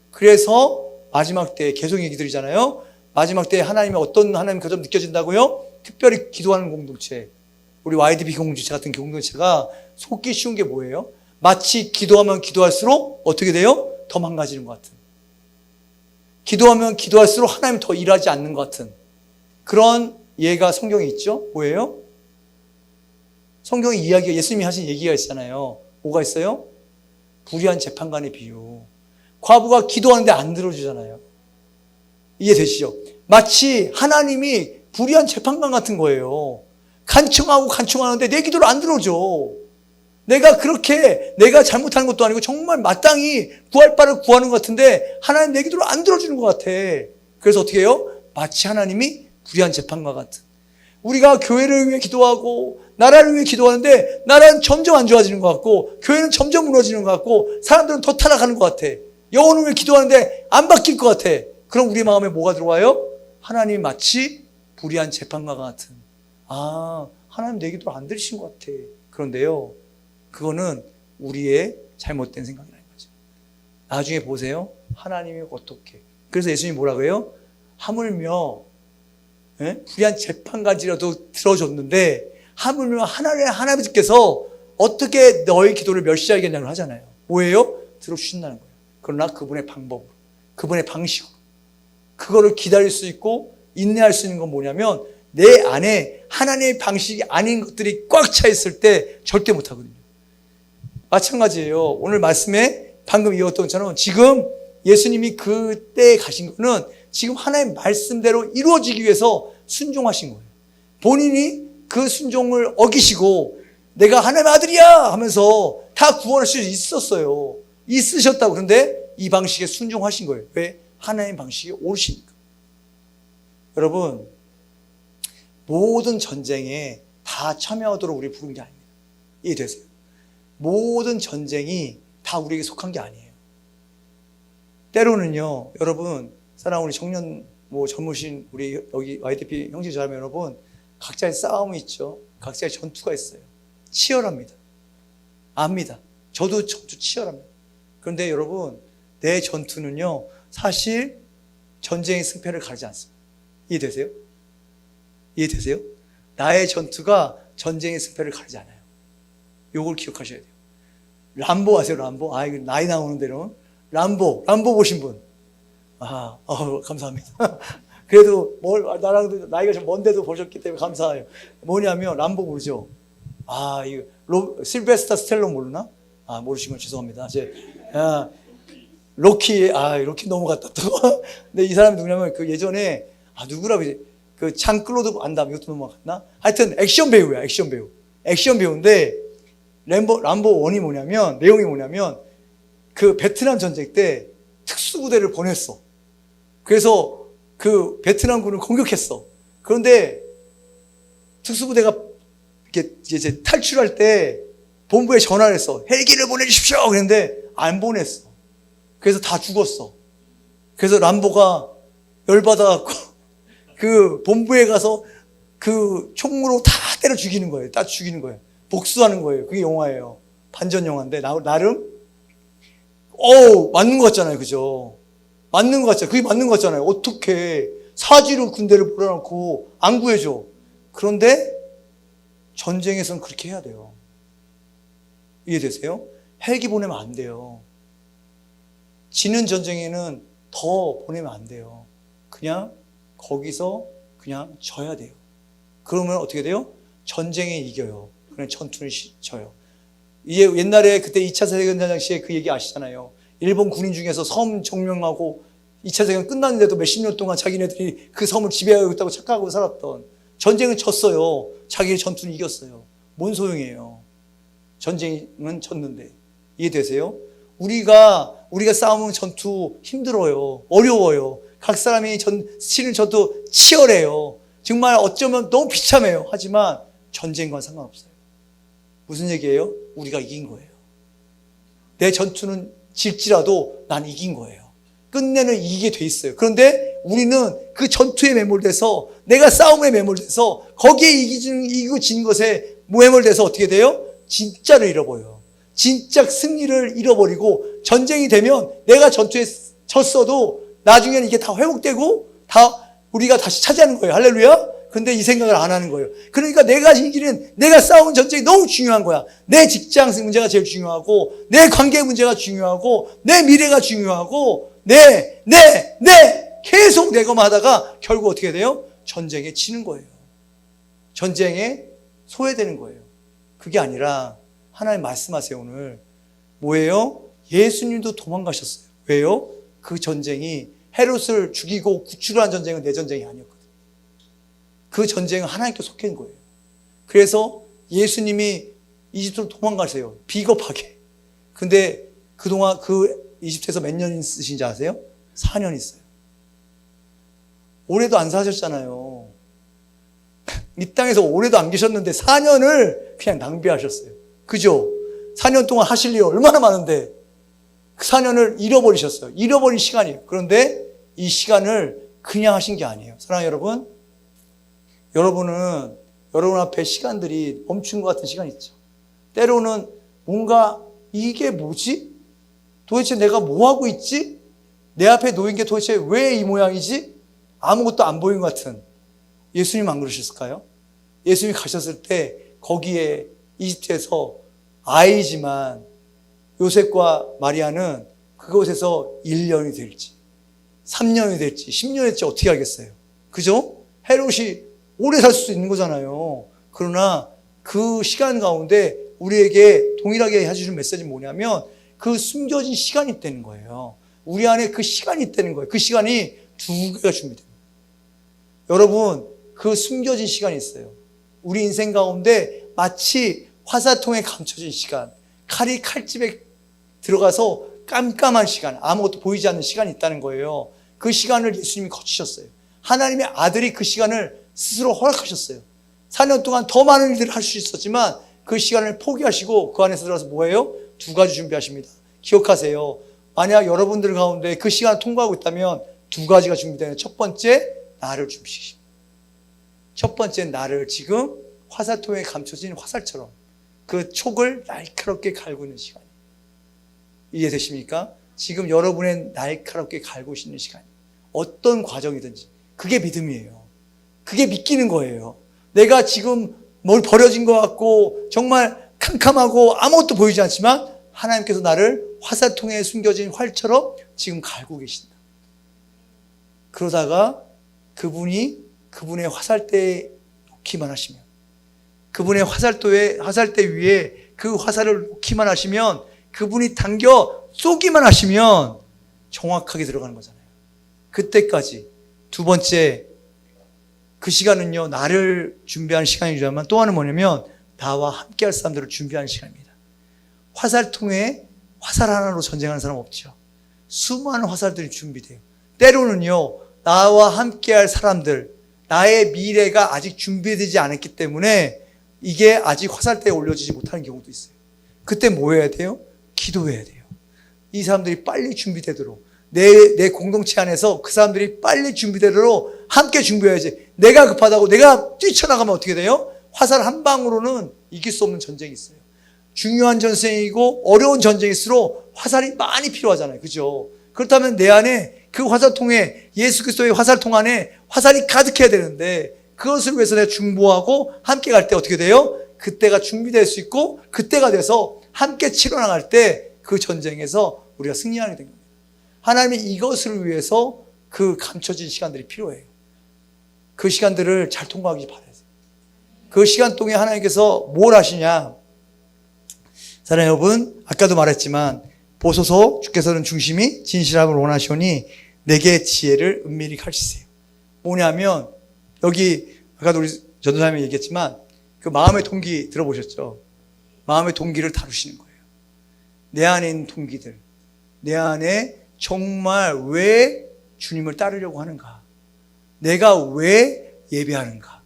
Speaker 1: 그래서 마지막 때에 계속 얘기 드리잖아요. 마지막 때에 하나님의 어떤 하나님 그 점 느껴진다고요? 특별히 기도하는 공동체, 우리 YDB 공동체 같은 공동체가 속기 쉬운 게 뭐예요? 마치 기도하면 기도할수록 어떻게 돼요? 더 망가지는 것 같은, 기도하면 기도할수록 하나님 더 일하지 않는 것 같은 그런 예가 성경에 있죠. 뭐예요? 성경의 이야기가, 예수님이 하신 얘기가 있잖아요. 뭐가 있어요? 불의한 재판관의 비유. 과부가 기도하는데 안 들어주잖아요. 이해되시죠? 마치 하나님이 불의한 재판관 같은 거예요. 간청하는데 내 기도를 안 들어줘. 내가 잘못하는 것도 아니고 정말 마땅히 구할 바를 구하는 것 같은데 하나님 내 기도를 안 들어주는 것 같아. 그래서 어떻게 해요? 마치 하나님이 불의한 재판관 같은. 우리가 교회를 위해 기도하고 나라를 위해 기도하는데 나라는 점점 안 좋아지는 것 같고 교회는 점점 무너지는 것 같고 사람들은 더 타락하는 것 같아. 영혼을 위해 기도하는데 안 바뀔 것 같아. 그럼 우리 마음에 뭐가 들어와요? 하나님이 마치 불의한 재판관 같은. 하나님 내 기도를 안 들으신 것 같아. 그런데요, 그거는 우리의 잘못된 생각이라는 거죠. 나중에 보세요. 하나님이 어떻게. 그래서 예수님이 뭐라고 해요? 하물며 불의한 재판까지라도 들어줬는데 하물며 하나님께서 어떻게 너의 기도를 멸시하겠냐고 하잖아요. 뭐예요? 들어주신다는 거예요. 그러나 그분의 방법으로, 그분의 방식으로. 그거를 기다릴 수 있고 인내할 수 있는 건 뭐냐면 내 안에 하나님의 방식이 아닌 것들이 꽉 차 있을 때 절대 못하거든요. 마찬가지예요. 오늘 말씀에 방금 이었던 것처럼 지금 예수님이 그때에 가신 거는 지금 하나님의 말씀대로 이루어지기 위해서 순종하신 거예요. 본인이 그 순종을 어기시고 내가 하나님의 아들이야 하면서 다 구원할 수 있었어요. 있으셨다고. 그런데 이 방식에 순종하신 거예요. 왜? 하나님의 방식이 옳으시니까. 여러분, 모든 전쟁에 다 참여하도록 우리 부른 게 아닙니다. 이해되세요? 모든 전쟁이 다 우리에게 속한 게 아니에요. 때로는요, 여러분, 사랑하는 우리 청년, 젊으신 우리 여기 YDP 형제 자매 여러분, 각자의 싸움이 있죠. 각자의 전투가 있어요. 치열합니다. 압니다. 저도 치열합니다. 그런데 여러분, 내 전투는요, 사실 전쟁의 승패를 가리지 않습니다. 이해되세요? 이해되세요? 나의 전투가 전쟁의 승패를 가리지 않아요. 요걸 기억하셔야 돼요. 람보 아세요? 람보? 이거 나이 나오는 대로. 람보 보신 분? 감사합니다. 그래도 나랑도 나이가 좀 먼데도 보셨기 때문에 감사해요. 뭐냐면 람보 모르죠? 이거 실베스타 스텔론 모르나? 모르시면 죄송합니다. 로키 넘어갔다 또. 근데 이 사람이 누구냐면 그 예전에 누구라고 이제 그 장클로드 안담 이것도 넘어갔나? 하여튼 액션 배우야, 액션 배우. 액션 배우인데 람보 1이 뭐냐면 내용이 뭐냐면 그 베트남 전쟁 때 특수부대를 보냈어. 그래서 그 베트남군을 공격했어. 그런데 특수부대가 이렇게 이제 탈출할 때 본부에 전화를 했어. 헬기를 보내주십시오. 그랬는데 안 보냈어. 그래서 다 죽었어. 그래서 람보가 열받아갖고 그 본부에 가서 그 총으로 다 때려 죽이는 거예요. 다 죽이는 거예요. 복수하는 거예요. 그게 영화예요. 반전 영화인데 나름 맞는 것 같잖아요. 그죠? 맞는 것 같잖아요. 그게 맞는 것 같잖아요. 어떻게 사지로 군대를 몰아놓고 안 구해줘. 그런데 전쟁에서는 그렇게 해야 돼요. 이해되세요? 헬기 보내면 안 돼요. 지는 전쟁에는 더 보내면 안 돼요. 그냥 거기서 그냥 져야 돼요. 그러면 어떻게 돼요? 전쟁에 이겨요. 그냥 전투는 져요. 이게 옛날에 그때 2차 세계대전 당시에 그 얘기 아시잖아요. 일본 군인 중에서 섬 점령하고 2차 세계대전 끝났는데도 몇십 년 동안 자기네들이 그 섬을 지배하고 있다고 착각하고 살았던 전쟁은 졌어요. 자기의 전투는 이겼어요. 뭔 소용이에요. 전쟁은 졌는데. 이해되세요? 우리가 싸우는 전투 힘들어요. 어려워요. 각 사람이 치는 전투 치열해요. 정말 어쩌면 너무 비참해요. 하지만 전쟁과는 상관없어요. 무슨 얘기예요? 우리가 이긴 거예요. 내 전투는 질지라도 난 이긴 거예요. 끝내는 이기게 돼 있어요. 그런데 우리는 그 전투에 매몰돼서 내가 싸움에 매몰돼서 거기에 이기고 진 것에 매몰돼서 어떻게 돼요? 진짜를 잃어버려요. 진짜 승리를 잃어버리고 전쟁이 되면 내가 전투에 졌어도 나중에는 이게 다 회복되고 다 우리가 다시 차지하는 거예요. 할렐루야. 근데 이 생각을 안 하는 거예요. 그러니까 내가 싸운 전쟁이 너무 중요한 거야. 내 직장 문제가 제일 중요하고 내 관계 문제가 중요하고 내 미래가 중요하고 계속 내 것만 하다가 결국 어떻게 돼요? 전쟁에 치는 거예요. 전쟁에 소외되는 거예요. 그게 아니라 하나님 말씀하세요. 오늘 뭐예요? 예수님도 도망가셨어요. 왜요? 그 전쟁이 헤롯을 죽이고 구출한 전쟁은 내 전쟁이 아니었거든요. 그 전쟁은 하나님께 속한 거예요. 그래서 예수님이 이집트로 도망가세요. 비겁하게. 근데 그동안 그 이집트에서 몇 년 있으신지 아세요? 4년 있어요. 오래도 안 사셨잖아요. 이 땅에서 오래도 안 계셨는데 4년을 그냥 낭비하셨어요. 그죠? 4년 동안 하실 일 얼마나 많은데 그 4년을 잃어버리셨어요. 잃어버린 시간이에요. 그런데 이 시간을 그냥 하신 게 아니에요. 사랑하는 여러분, 여러분은 여러분 앞에 시간들이 멈춘 것 같은 시간이 있죠. 때로는 뭔가 이게 뭐지? 도대체 내가 뭐 하고 있지? 내 앞에 놓인 게 도대체 왜 이 모양이지? 아무것도 안 보이는 것 같은. 예수님 안 그러셨을까요? 예수님이 가셨을 때 거기에 이집트에서 아이지만 요셉과 마리아는 그곳에서 1년이 될지 3년이 될지 10년이 될지 어떻게 알겠어요? 그죠? 헤롯이 오래 살 수도 있는 거잖아요. 그러나 그 시간 가운데 우리에게 동일하게 해주는 메시지는 뭐냐면 그 숨겨진 시간이 있다는 거예요. 우리 안에 그 시간이 있다는 거예요. 그 시간이 2개가 준비됩니다. 여러분, 그 숨겨진 시간이 있어요. 우리 인생 가운데 마치 화살통에 감춰진 시간, 칼이 칼집에 들어가서 깜깜한 시간, 아무것도 보이지 않는 시간이 있다는 거예요. 그 시간을 예수님이 거치셨어요. 하나님의 아들이 그 시간을 스스로 허락하셨어요. 4년 동안 더 많은 일들을 할 수 있었지만 그 시간을 포기하시고 그 안에서 들어서 뭐예요? 2가지 준비하십니다. 기억하세요. 만약 여러분들 가운데 그 시간을 통과하고 있다면 2가지가 준비되는 첫 번째, 나를 준비시킵니다. 첫 번째, 나를 지금 화살통에 감춰진 화살처럼 그 촉을 날카롭게 갈고 있는 시간. 이해되십니까? 지금 여러분의 날카롭게 갈고 있는 시간. 어떤 과정이든지. 그게 믿음이에요. 그게 믿기는 거예요. 내가 지금 뭘 버려진 것 같고 정말 캄캄하고 아무것도 보이지 않지만 하나님께서 나를 화살통에 숨겨진 활처럼 지금 갈고 계신다. 그러다가 그분이 그분의 화살대에 놓기만 하시면, 그분의 화살대 위에 그 화살을 놓기만 하시면 그분이 당겨 쏘기만 하시면 정확하게 들어가는 거잖아요. 그때까지. 두 번째, 그 시간은요, 나를 준비하는 시간이지만 또 하나는 뭐냐면 나와 함께 할 사람들을 준비하는 시간입니다. 화살통에 화살 하나로 전쟁하는 사람 없죠. 수많은 화살들이 준비돼요. 때로는요, 나와 함께 할 사람들, 나의 미래가 아직 준비되지 않았기 때문에 이게 아직 화살대에 올려지지 못하는 경우도 있어요. 그때 뭐 해야 돼요? 기도해야 돼요. 이 사람들이 빨리 준비되도록, 내 공동체 안에서 그 사람들이 빨리 준비되도록 함께 준비해야지. 내가 급하다고 내가 뛰쳐나가면 어떻게 돼요? 화살 한 방으로는 이길 수 없는 전쟁이 있어요. 중요한 전쟁이고 어려운 전쟁일수록 화살이 많이 필요하잖아요. 그죠? 그렇다면 내 안에 그 화살통에, 예수 그리스도의 화살통 안에 화살이 가득해야 되는데, 그것을 위해서 내가 중보하고 함께 갈 때 어떻게 돼요? 그때가 준비될 수 있고 그때가 돼서 함께 치러 나갈 때 그 전쟁에서 우리가 승리하게 된 겁니다. 하나님이 이것을 위해서 그 감춰진 시간들이 필요해요. 그 시간들을 잘 통과하기 바라요. 그 시간 동안에 하나님께서 뭘 하시냐? 사랑하는 여러분, 아까도 말했지만 보소서 주께서는 중심이 진실함을 원하시오니 내게 지혜를 은밀히 가르치세요. 뭐냐면 여기 아까도 우리 전도사님이 얘기했지만 그 마음의 동기 들어보셨죠? 마음의 동기를 다루시는 거예요. 내 안에 있는 동기들, 내 안에 정말 왜 주님을 따르려고 하는가? 내가 왜 예배하는가?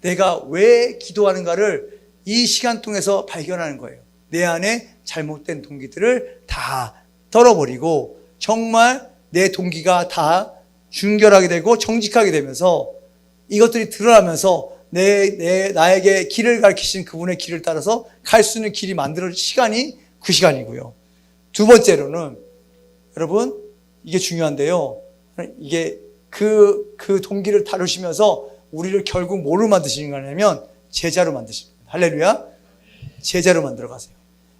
Speaker 1: 내가 왜 기도하는가를 이 시간 통해서 발견하는 거예요. 내 안에 잘못된 동기들을 다 털어버리고 정말 내 동기가 다 순결하게 되고 정직하게 되면서 이것들이 드러나면서 나에게 길을 가르치신 그분의 길을 따라서 갈 수 있는 길이 만들어질 시간이 그 시간이고요. 두 번째로는 여러분, 이게 중요한데요. 이게 그 동기를 다루시면서 우리를 결국 뭐로 만드시는 거냐면 제자로 만드십니다. 할렐루야. 제자로 만들어 가세요.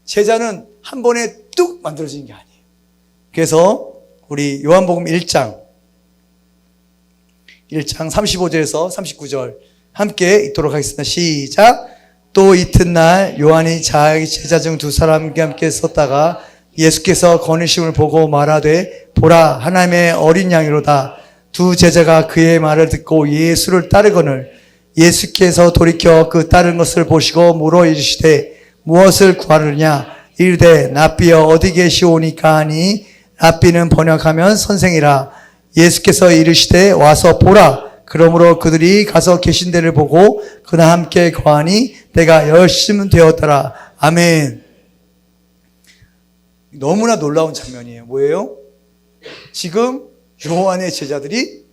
Speaker 1: 제자는 한 번에 뚝 만들어지는 게 아니에요. 그래서 우리 요한복음 1장 35절에서 39절 함께 읽도록 하겠습니다. 시작. 또 이튿날 요한이 자기 제자 중 두 사람과 함께 섰다가 예수께서 거느심을 보고 말하되 보라 하나님의 어린 양이로다. 두 제자가 그의 말을 듣고 예수를 따르거늘 예수께서 돌이켜 그 따른 것을 보시고 물어 이르시되 무엇을 구하느냐? 이르되 랍비여 어디 계시오니까 하니 랍비는 번역하면 선생이라. 예수께서 이르시되 와서 보라. 그러므로 그들이 가서 계신 데를 보고 그나 함께 거하니 때가 열심은 되었더라. 아멘. 너무나 놀라운 장면이에요. 뭐예요? 지금 요한의 제자들이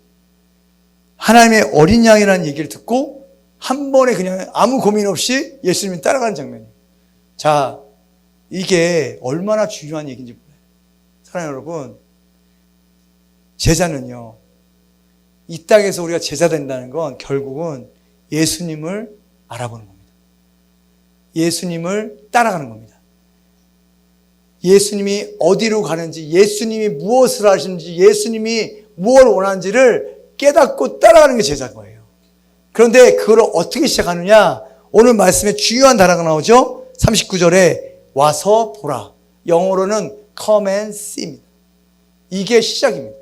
Speaker 1: 하나님의 어린 양이라는 얘기를 듣고 한 번에 그냥 아무 고민 없이 예수님을 따라가는 장면이에요. 자, 이게 얼마나 중요한 얘기인지 몰라요. 사랑하는 여러분, 제자는요, 이 땅에서 우리가 제자 된다는 건 결국은 예수님을 알아보는 겁니다. 예수님을 따라가는 겁니다. 예수님이 어디로 가는지, 예수님이 무엇을 하시는지, 예수님이 무엇을 원하는지를 깨닫고 따라가는 게 제자인 거예요. 그런데 그걸 어떻게 시작하느냐? 오늘 말씀에 중요한 단어가 나오죠? 39절에 와서 보라. 영어로는 come and see입니다. 이게 시작입니다.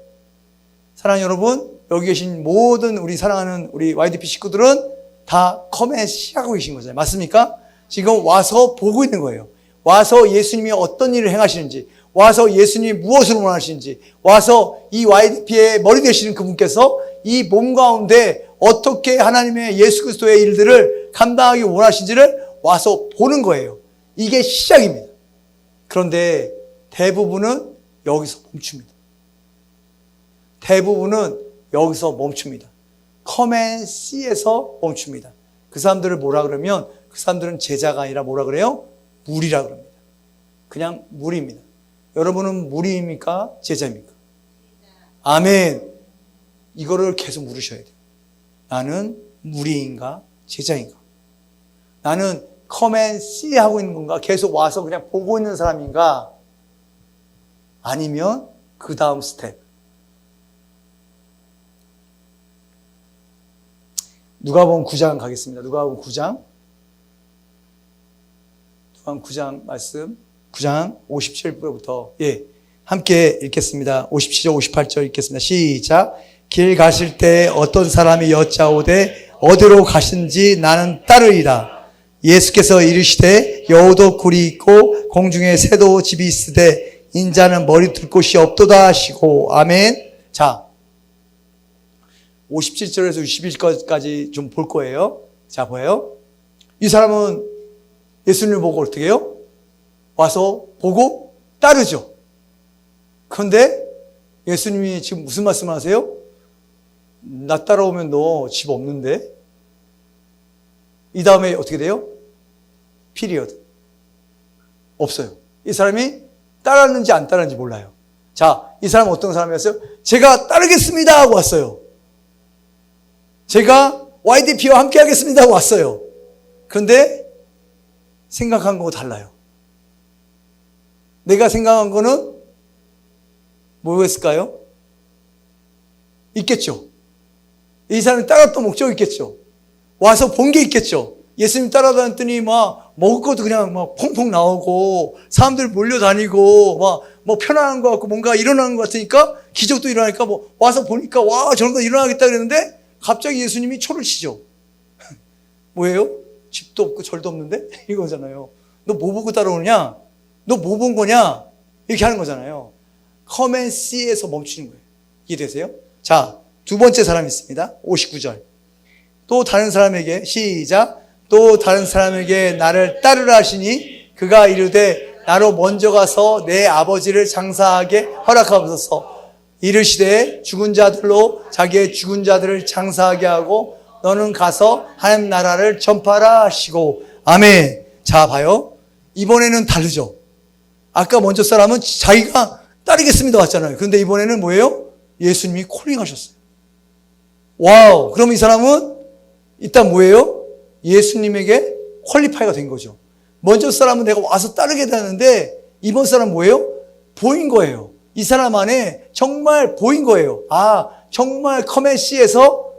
Speaker 1: 사랑하는 여러분, 여기 계신 모든 우리 사랑하는 우리 YDP 식구들은 다 come and 시작하고 계신 거잖아요. 맞습니까? 지금 와서 보고 있는 거예요. 와서 예수님이 어떤 일을 행하시는지, 와서 예수님이 무엇을 원하시는지, 와서 이 YDP의 머리 되시는 그분께서 이 몸 가운데 어떻게 하나님의 예수 그리스도의 일들을 감당하기 원하신지를 와서 보는 거예요. 이게 시작입니다. 그런데 대부분은 여기서 멈춥니다. 대부분은 여기서 멈춥니다. come and see에서 멈춥니다. 그 사람들을 뭐라 그러면 그 사람들은 제자가 아니라 뭐라 그래요? 무리라 그럽니다. 그냥 무리입니다. 여러분은 무리입니까? 제자입니까? 아멘. 이거를 계속 물으셔야 돼요. 나는 무리인가? 제자인가? 나는 come and see 하고 있는 건가? 계속 와서 그냥 보고 있는 사람인가? 아니면 그 다음 스텝. 누가복음 9장 가겠습니다. 누가복음 9장. 누가복음 9장 말씀 9장 57절부터 함께 읽겠습니다. 57절 58절 읽겠습니다. 시작. 길 가실 때 어떤 사람이 여짜오되 어디로 가신지 나는 따르리라. 예수께서 이르시되 여우도 굴이 있고 공중에 새도 집이 있으되 인자는 머리 둘 곳이 없도다 하시고. 아멘. 자, 57절에서 61절까지 좀 볼 거예요. 자, 보여요? 이 사람은 예수님을 보고 어떻게 해요? 와서 보고 따르죠. 그런데 예수님이 지금 무슨 말씀을 하세요? 나 따라오면 너 집 없는데? 이 다음에 어떻게 돼요? 피리어드. 없어요. 이 사람이 따랐는지 안 따랐는지 몰라요. 자, 이 사람은 어떤 사람이었어요? 제가 따르겠습니다 하고 왔어요. 제가 YDP와 함께 하겠습니다 하고 왔어요. 그런데 생각한 거하고 달라요. 내가 생각한 거는 뭐였을까요? 있겠죠. 이 사람이 따랐던 목적이 있겠죠. 와서 본 게 있겠죠. 예수님 따라다녔더니 막 먹을 것도 그냥 막 퐁퐁 나오고 사람들 몰려다니고 막 뭐 편안한 것 같고 뭔가 일어나는 것 같으니까 기적도 일어나니까 뭐 와서 보니까 와 저런 거 일어나겠다 그랬는데 갑자기 예수님이 초를 치죠. 뭐예요? 집도 없고 절도 없는데? 이거잖아요. 너 뭐 보고 따라오느냐? 너 뭐 본 거냐? 이렇게 하는 거잖아요. Come and see에서 멈추는 거예요. 이해되세요? 자, 두 번째 사람이 있습니다. 59절. 또 다른 사람에게 시작. 또 다른 사람에게 나를 따르라 하시니 그가 이르되 나로 먼저 가서 내 아버지를 장사하게 허락하옵소서. 이르시되 죽은 자들로 자기의 죽은 자들을 장사하게 하고 너는 가서 하나님 나라를 전파하라 하시고. 아멘. 자, 봐요. 이번에는 다르죠. 아까 먼저 사람은 자기가 따르겠습니다 왔잖아요. 그런데 이번에는 뭐예요? 예수님이 콜링하셨어요. 와우. 그럼 이 사람은 일단 뭐예요? 예수님에게 퀄리파이가 된 거죠. 먼저 사람은 내가 와서 따르게 되는데 이번 사람은 뭐예요? 보인 거예요. 이 사람 안에 정말 보인 거예요. 아, 정말 커맨시에서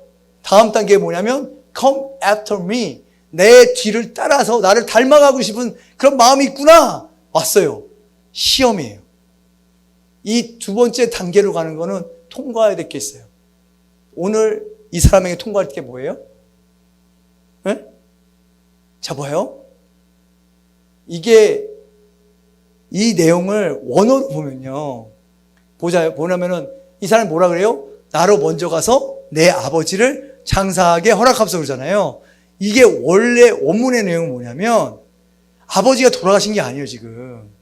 Speaker 1: 다음 단계가 뭐냐면 come after me. 내 뒤를 따라서 나를 닮아가고 싶은 그런 마음이 있구나. 왔어요. 시험이에요. 이 두 번째 단계로 가는 거는 통과해야 될 게 있어요. 오늘 이 사람에게 통과할 게 뭐예요? 네? 자, 뭐예요? 이게 이 내용을 원어로 보면요. 뭐냐면은 이 사람이 뭐라 그래요? 나로 먼저 가서 내 아버지를 장사하게 허락하소서 그러잖아요. 이게 원래 원문의 내용은 뭐냐면 아버지가 돌아가신 게 아니에요, 지금.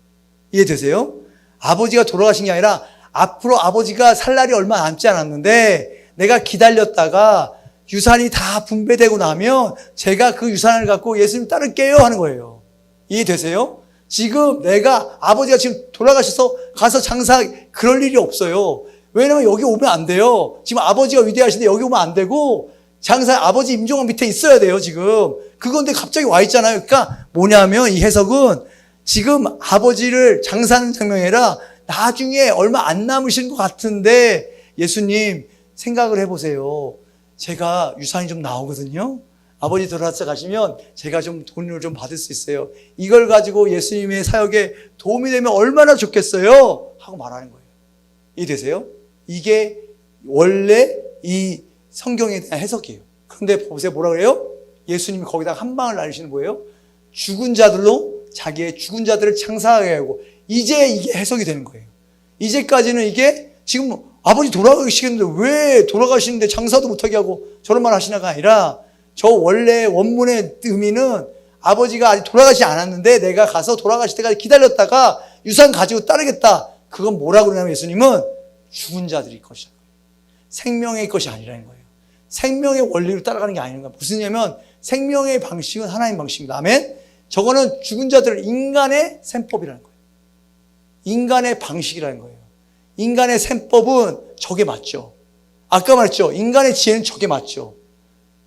Speaker 1: 이해되세요? 아버지가 돌아가신 게 아니라 앞으로 아버지가 살 날이 얼마 남지 않았는데 내가 기다렸다가 유산이 다 분배되고 나면 제가 그 유산을 갖고 예수님 따를게요 하는 거예요. 이해되세요? 지금 내가 아버지가 지금 돌아가셔서 가서 그럴 일이 없어요. 왜냐면 여기 오면 안 돼요. 지금 아버지가 위대하신데 여기 오면 안 되고 아버지 임종원 밑에 있어야 돼요, 지금. 그건데 갑자기 와 있잖아요. 그러니까 뭐냐면 이 해석은 지금 아버지를 장사하는 장면이 아니라 나중에 얼마 안 남으신 것 같은데 예수님 생각을 해보세요. 제가 유산이 좀 나오거든요. 아버지 돌아서 가시면 제가 좀 돈을 좀 받을 수 있어요. 이걸 가지고 예수님의 사역에 도움이 되면 얼마나 좋겠어요? 하고 말하는 거예요. 이해되세요? 이게 원래 이 성경에 대한 해석이에요. 그런데 보세요. 뭐라 그래요? 예수님이 거기다가 한 방을 날리시는 거예요. 죽은 자들로 자기의 죽은 자들을 장사하게 하고 이제 이게 해석이 되는 거예요. 이제까지는 이게 지금 아버지 돌아가시겠는데 왜 돌아가시는데 장사도 못하게 하고 저런 말 하시나가 아니라 저 원래 원문의 의미는 아버지가 아직 돌아가시지 않았는데 내가 가서 돌아가실 때까지 기다렸다가 유산 가지고 따르겠다. 그건 뭐라고 그러냐면 예수님은 죽은 자들이 것이다. 생명의 것이 아니라는 거예요. 생명의 원리로 따라가는 게 아닌가. 무슨 냐면 생명의 방식은 하나님 방식입니다. 아멘? 저거는 죽은 자들 인간의 셈법이라는 거예요. 인간의 방식이라는 거예요. 인간의 셈법은 저게 맞죠. 아까 말했죠. 인간의 지혜는 저게 맞죠.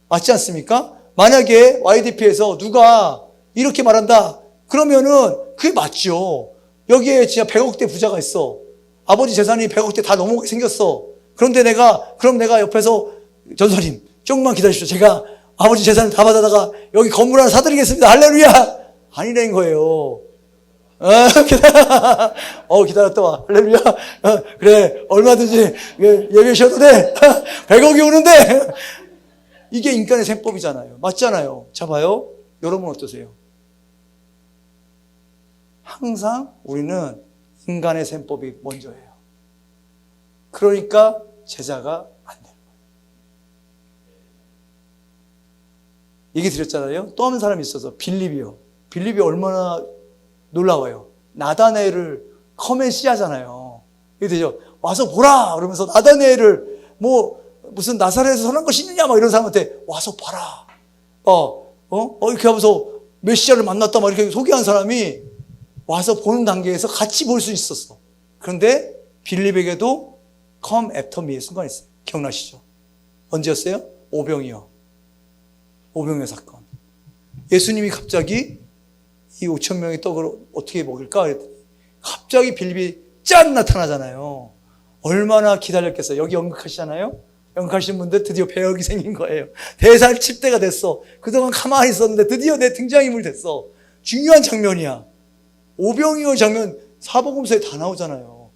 Speaker 1: 맞지 않습니까? 만약에 YDP에서 누가 이렇게 말한다. 그러면은 그게 맞죠. 여기에 진짜 100억대 부자가 있어. 아버지 재산이 100억대 다 넘어오게 생겼어. 그런데 그럼 내가 옆에서 전사님 조금만 기다리십시오. 제가 아버지 재산을 다 받아다가 여기 건물 하나 사드리겠습니다. 할렐루야! 아니라는 거예요. 기다렸다 와. 할렐루야. 그래, 얼마든지 예배 쉬어도 돼. 100억이 오는데. 이게 인간의 셈법이잖아요. 맞잖아요. 자, 봐요. 여러분 어떠세요? 항상 우리는 인간의 셈법이 먼저예요. 그러니까 제자가 안 되는 거예요. 얘기 드렸잖아요. 또 한 사람이 있어서 빌립이요. 빌립이 얼마나 놀라워요. 나다나엘을 커맨시하잖아요. 이게 되죠. 와서 보라! 그러면서 나다나엘을 무슨 나사렛에서 선한 것이 있느냐 막 이런 사람한테 와서 봐라. 이렇게 하면서 메시아를 만났다 막 이렇게 소개한 사람이 와서 보는 단계에서 같이 볼 수 있었어. 그런데 빌립에게도 come after me의 순간이 있어요. 기억나시죠? 언제였어요? 오병이어. 오병이어 사건. 예수님이 갑자기 이 5천 명의 떡을 어떻게 먹일까? 그랬더니 갑자기 빌립이 짠 나타나잖아요. 얼마나 기다렸겠어요. 여기 연극하시잖아요. 연극하시는 분들 드디어 배역이 생긴 거예요. 대살 칩대가 됐어. 그동안 가만히 있었는데 드디어 내 등장인물이 됐어. 중요한 장면이야. 오병이어 장면 사복음서에 다 나오잖아요.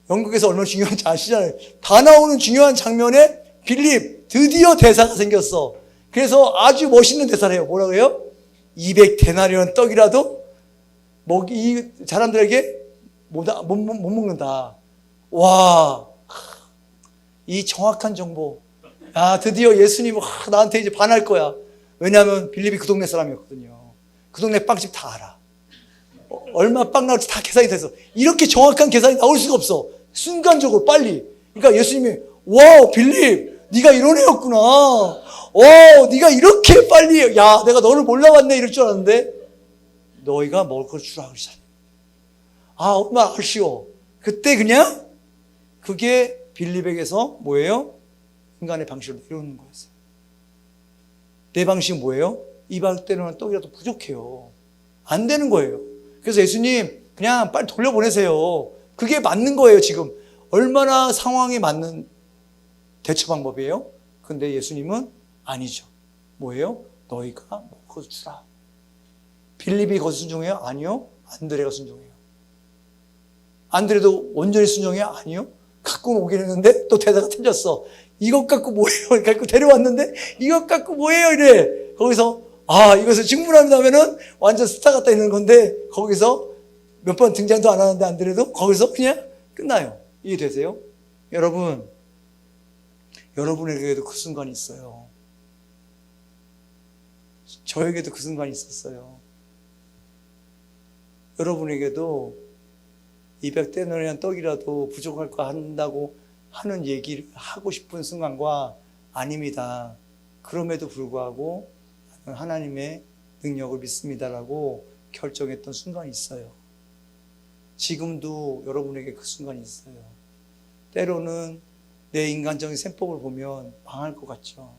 Speaker 1: 연극에서 얼마나 중요한지 아시잖아요. 다 나오는 중요한 장면에 빌립 드디어 대사가 생겼어. 그래서 아주 멋있는 대사를 해요. 뭐라고 해요? 200데나리온 떡이라도 이 사람들에게 못 먹는다. 와, 이 정확한 정보. 드디어 예수님 나한테 이제 반할 거야. 왜냐하면 빌립이 그 동네 사람이었거든요. 그 동네 빵집 다 알아. 얼마 빵 나올지 다 계산이 돼서 이렇게 정확한 계산이 나올 수가 없어. 순간적으로 빨리. 그러니까 예수님이 와, 빌립, 네가 이런 애였구나. 네가 이렇게 빨리, 야, 내가 너를 몰라봤네 이럴 줄 알았는데 너희가 먹을 걸 주라 그러잖아. 얼마나 아쉬워. 그때 그냥 그게 빌립에게서 뭐예요? 인간의 방식으로 내려오는 거였어요. 내 방식은 뭐예요? 200데나리온 떡이라도 부족해요. 안 되는 거예요. 그래서 예수님 그냥 빨리 돌려보내세요. 그게 맞는 거예요. 지금 얼마나 상황에 맞는 대처 방법이에요. 근데 예수님은 아니죠. 뭐예요? 너희가 먹고 주라. 빌립이 거기서 순종해요? 아니요. 안드레가 순종해요. 안드레도 온전히 순종해요? 아니요. 갖고 오긴 했는데 또 대사가 틀렸어. 이것 갖고 뭐예요? 갖고 데려왔는데 이것 갖고 뭐예요? 이래. 거기서 이것을 증문합니다 하면은 완전 스타 같다 있는 건데 거기서 몇 번 등장도 안 하는데 안드레도 거기서 그냥 끝나요. 이해되세요? 여러분, 여러분에게도 그 순간이 있어요. 저에게도 그 순간이 있었어요. 여러분에게도 200데나리온 떡이라도 부족할 거 한다고 하는 얘기를 하고 싶은 순간과 아닙니다. 그럼에도 불구하고 하나님의 능력을 믿습니다라고 결정했던 순간이 있어요. 지금도 여러분에게 그 순간이 있어요. 때로는 내 인간적인 셈법을 보면 망할 것 같죠.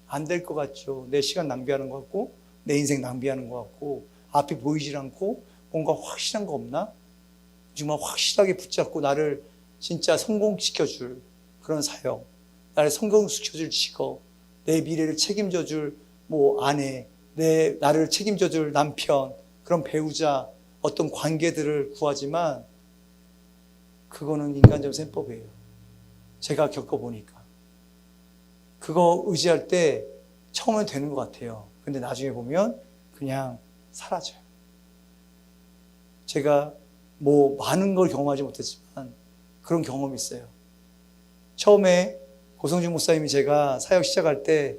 Speaker 1: 안 될 것 같죠. 내 시간 낭비하는 것 같고 내 인생 낭비하는 것 같고 앞이 보이질 않고 뭔가 확실한 거 없나? 정말 확실하게 붙잡고 나를 진짜 성공시켜줄 그런 사역, 나를 성공시켜줄 직업, 내 미래를 책임져줄 아내, 나를 책임져줄 남편, 그런 배우자, 어떤 관계들을 구하지만 그거는 인간적 셈법이에요. 제가 겪어보니까. 그거 의지할 때 처음엔 되는 것 같아요. 근데 나중에 보면 그냥 사라져요. 제가 많은 걸 경험하지 못했지만 그런 경험이 있어요. 처음에 고성준 목사님이 제가 사역 시작할 때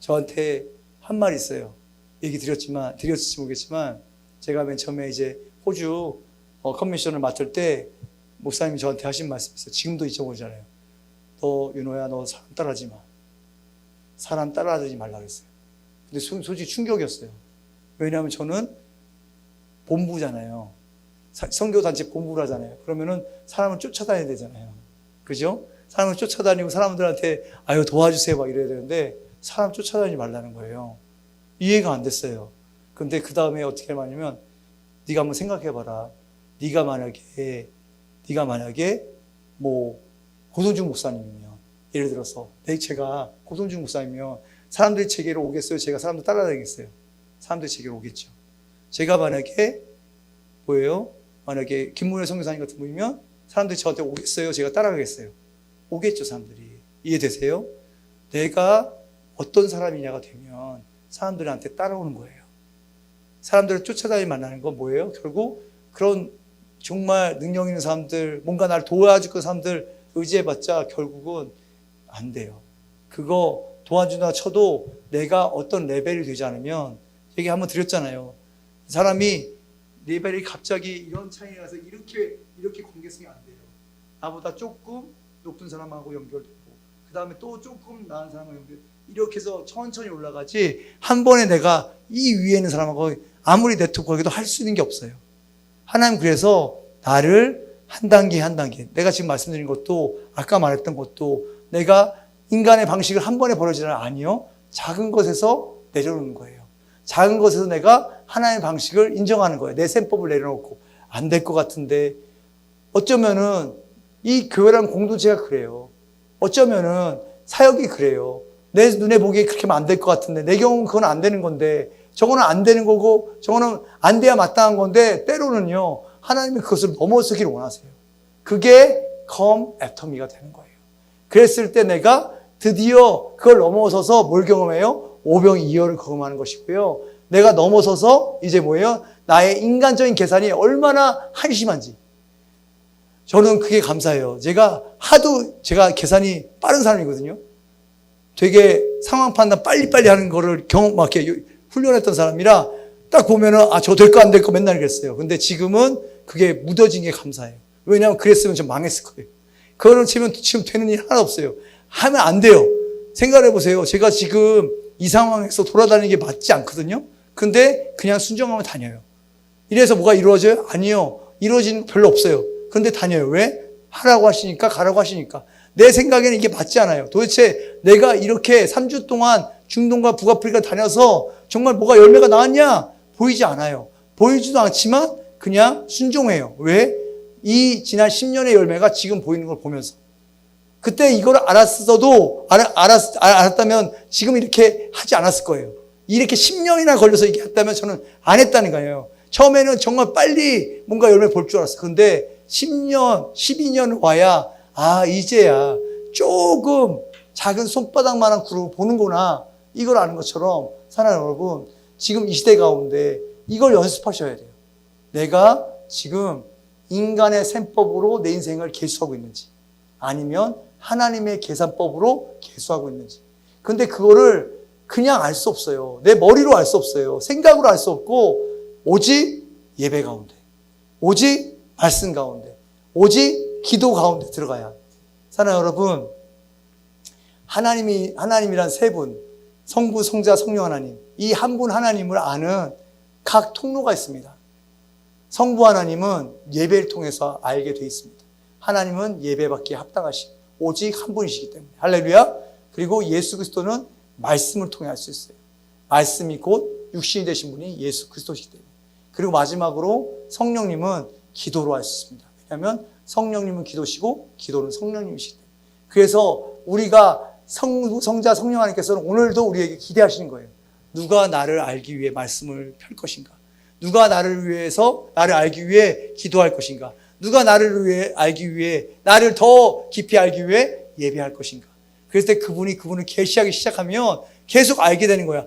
Speaker 1: 저한테 한 말이 있어요. 얘기 드렸을지 모르겠지만 제가 맨 처음에 이제 호주 컨벤션을 맡을 때 목사님이 저한테 하신 말씀이 있어요. 지금도 잊어보잖아요. 너 윤호야, 너 사람 따라하지 마. 사람 따라하지 말라 그랬어요. 근데 솔직히 충격이었어요. 왜냐하면 저는 본부잖아요. 선교단체 본부를 하잖아요. 그러면은 사람을 쫓아다녀야 되잖아요. 그죠? 사람을 쫓아다니고 사람들한테 도와주세요 막 이래야 되는데 사람 쫓아다니지 말라는 거예요. 이해가 안 됐어요. 근데 그 다음에 어떻게 말하냐면 네가 한번 생각해봐라. 네가 만약에 고성중 목사님이면 예를 들어서 제가 고성중 목사님이면 사람들이 제게로 오겠어요? 제가 사람들 따라다니겠어요? 사람들이 제게로 오겠죠. 제가 만약에 뭐예요? 만약에 김문혜 선교사님 같은 분이면 사람들이 저한테 오겠어요? 제가 따라가겠어요? 오겠죠, 사람들이. 이해되세요? 내가 어떤 사람이냐가 되면 사람들한테 따라오는 거예요. 사람들을 쫓아다니 만나는 건 뭐예요? 결국 그런 정말 능력 있는 사람들, 뭔가 나를 도와줄 그 사람들 의지해봤자 결국은 안 돼요. 그거 도와준다 쳐도 내가 어떤 레벨이 되지 않으면, 얘기 한번 드렸잖아요. 사람이 레벨이 갑자기 이런 차이가 나서 이렇게 관계성이 안 돼요. 나보다 조금 높은 사람하고 연결되고, 그 다음에 또 조금 나은 사람하고 연결되고, 이렇게 해서 천천히 올라가지, 한 번에 내가 이 위에 있는 사람하고 아무리 네트워크하기도 할 수 있는 게 없어요. 하나님 그래서 나를 한 단계 한 단계, 내가 지금 말씀드린 것도, 아까 말했던 것도, 내가 인간의 방식을 한 번에 버려지는 아니요. 작은 것에서 내려오는 거예요. 작은 것에서 내가 하나님의 방식을 인정하는 거예요. 내 셈법을 내려놓고. 안 될 것 같은데, 어쩌면은 이 교회라는 공동체가 그래요. 어쩌면은 사역이 그래요. 내 눈에 보기에 그렇게 하면 안 될 것 같은데, 내 경우는 그건 안 되는 건데, 저거는 안 되는 거고, 저거는 안 돼야 마땅한 건데, 때로는요, 하나님이 그것을 넘어서기를 원하세요. 그게 come after me가 되는 거예요. 그랬을 때 내가 드디어 그걸 넘어서서 뭘 경험해요? 오병이어를 경험하는 것이고요. 내가 넘어서서 이제 뭐예요? 나의 인간적인 계산이 얼마나 한심한지. 저는 그게 감사해요. 제가 제가 계산이 빠른 사람이거든요. 되게 상황 판단 빨리빨리 하는 거를 막 이렇게 훈련했던 사람이라 딱 보면은, 저 될 거 안 될 거 맨날 그랬어요. 근데 지금은 그게 묻어진 게 감사해요. 왜냐하면 그랬으면 좀 망했을 거예요. 그거를 치면 지금 되는 일 하나 없어요. 하면 안 돼요. 생각해 보세요. 제가 지금 이 상황에서 돌아다니는 게 맞지 않거든요. 근데 그냥 순종하면 다녀요. 이래서 뭐가 이루어져요? 아니요. 이루어지는 별로 없어요. 근데 다녀요. 왜? 하라고 하시니까, 가라고 하시니까. 내 생각에는 이게 맞지 않아요. 도대체 내가 이렇게 3주 동안 중동과 북아프리카 다녀서 정말 뭐가 열매가 나왔냐? 보이지 않아요. 보이지도 않지만 그냥 순종해요. 왜? 이 지난 10년의 열매가 지금 보이는 걸 보면서. 그때 이걸 알았다면 지금 이렇게 하지 않았을 거예요. 이렇게 10년이나 걸려서 이렇게 했다면 저는 안 했다는 거예요. 처음에는 정말 빨리 뭔가 열매 볼 줄 알았어요. 근데 10년, 12년 와야, 이제야 조금 작은 손바닥만한 구름을 보는구나. 이걸 아는 것처럼, 사랑하는 여러분, 지금 이 시대 가운데 이걸 연습하셔야 돼요. 내가 지금 인간의 셈법으로 내 인생을 계수하고 있는지, 아니면 하나님의 계산법으로 계수하고 있는지. 근데 그거를 그냥 알 수 없어요. 내 머리로 알 수 없어요. 생각으로 알 수 없고, 오직 예배 가운데, 오직 말씀 가운데, 오직 기도 가운데 들어가야. 사랑하는 여러분, 하나님이란 세 분, 성부, 성자, 성령 하나님, 이 한 분 하나님을 아는 각 통로가 있습니다. 성부 하나님은 예배를 통해서 알게 되어 있습니다. 하나님은 예배받기에 합당하신 오직 한 분이시기 때문에. 할렐루야. 그리고 예수 그리스도는 말씀을 통해 알 수 있어요. 말씀이 곧 육신이 되신 분이 예수 그리스도시기 때문에. 그리고 마지막으로 성령님은 기도로 알 수 있습니다. 왜냐하면 성령님은 기도시고 기도는 성령님이시기 때문에. 그래서 우리가 성자 성령 하나님께서는 오늘도 우리에게 기대하시는 거예요. 누가 나를 알기 위해 말씀을 펼 것인가? 누가 나를 알기 위해 기도할 것인가? 누가 나를 알기 위해, 나를 더 깊이 알기 위해 예배할 것인가? 그랬을 때 그분을 계시하기 시작하면 계속 알게 되는 거야.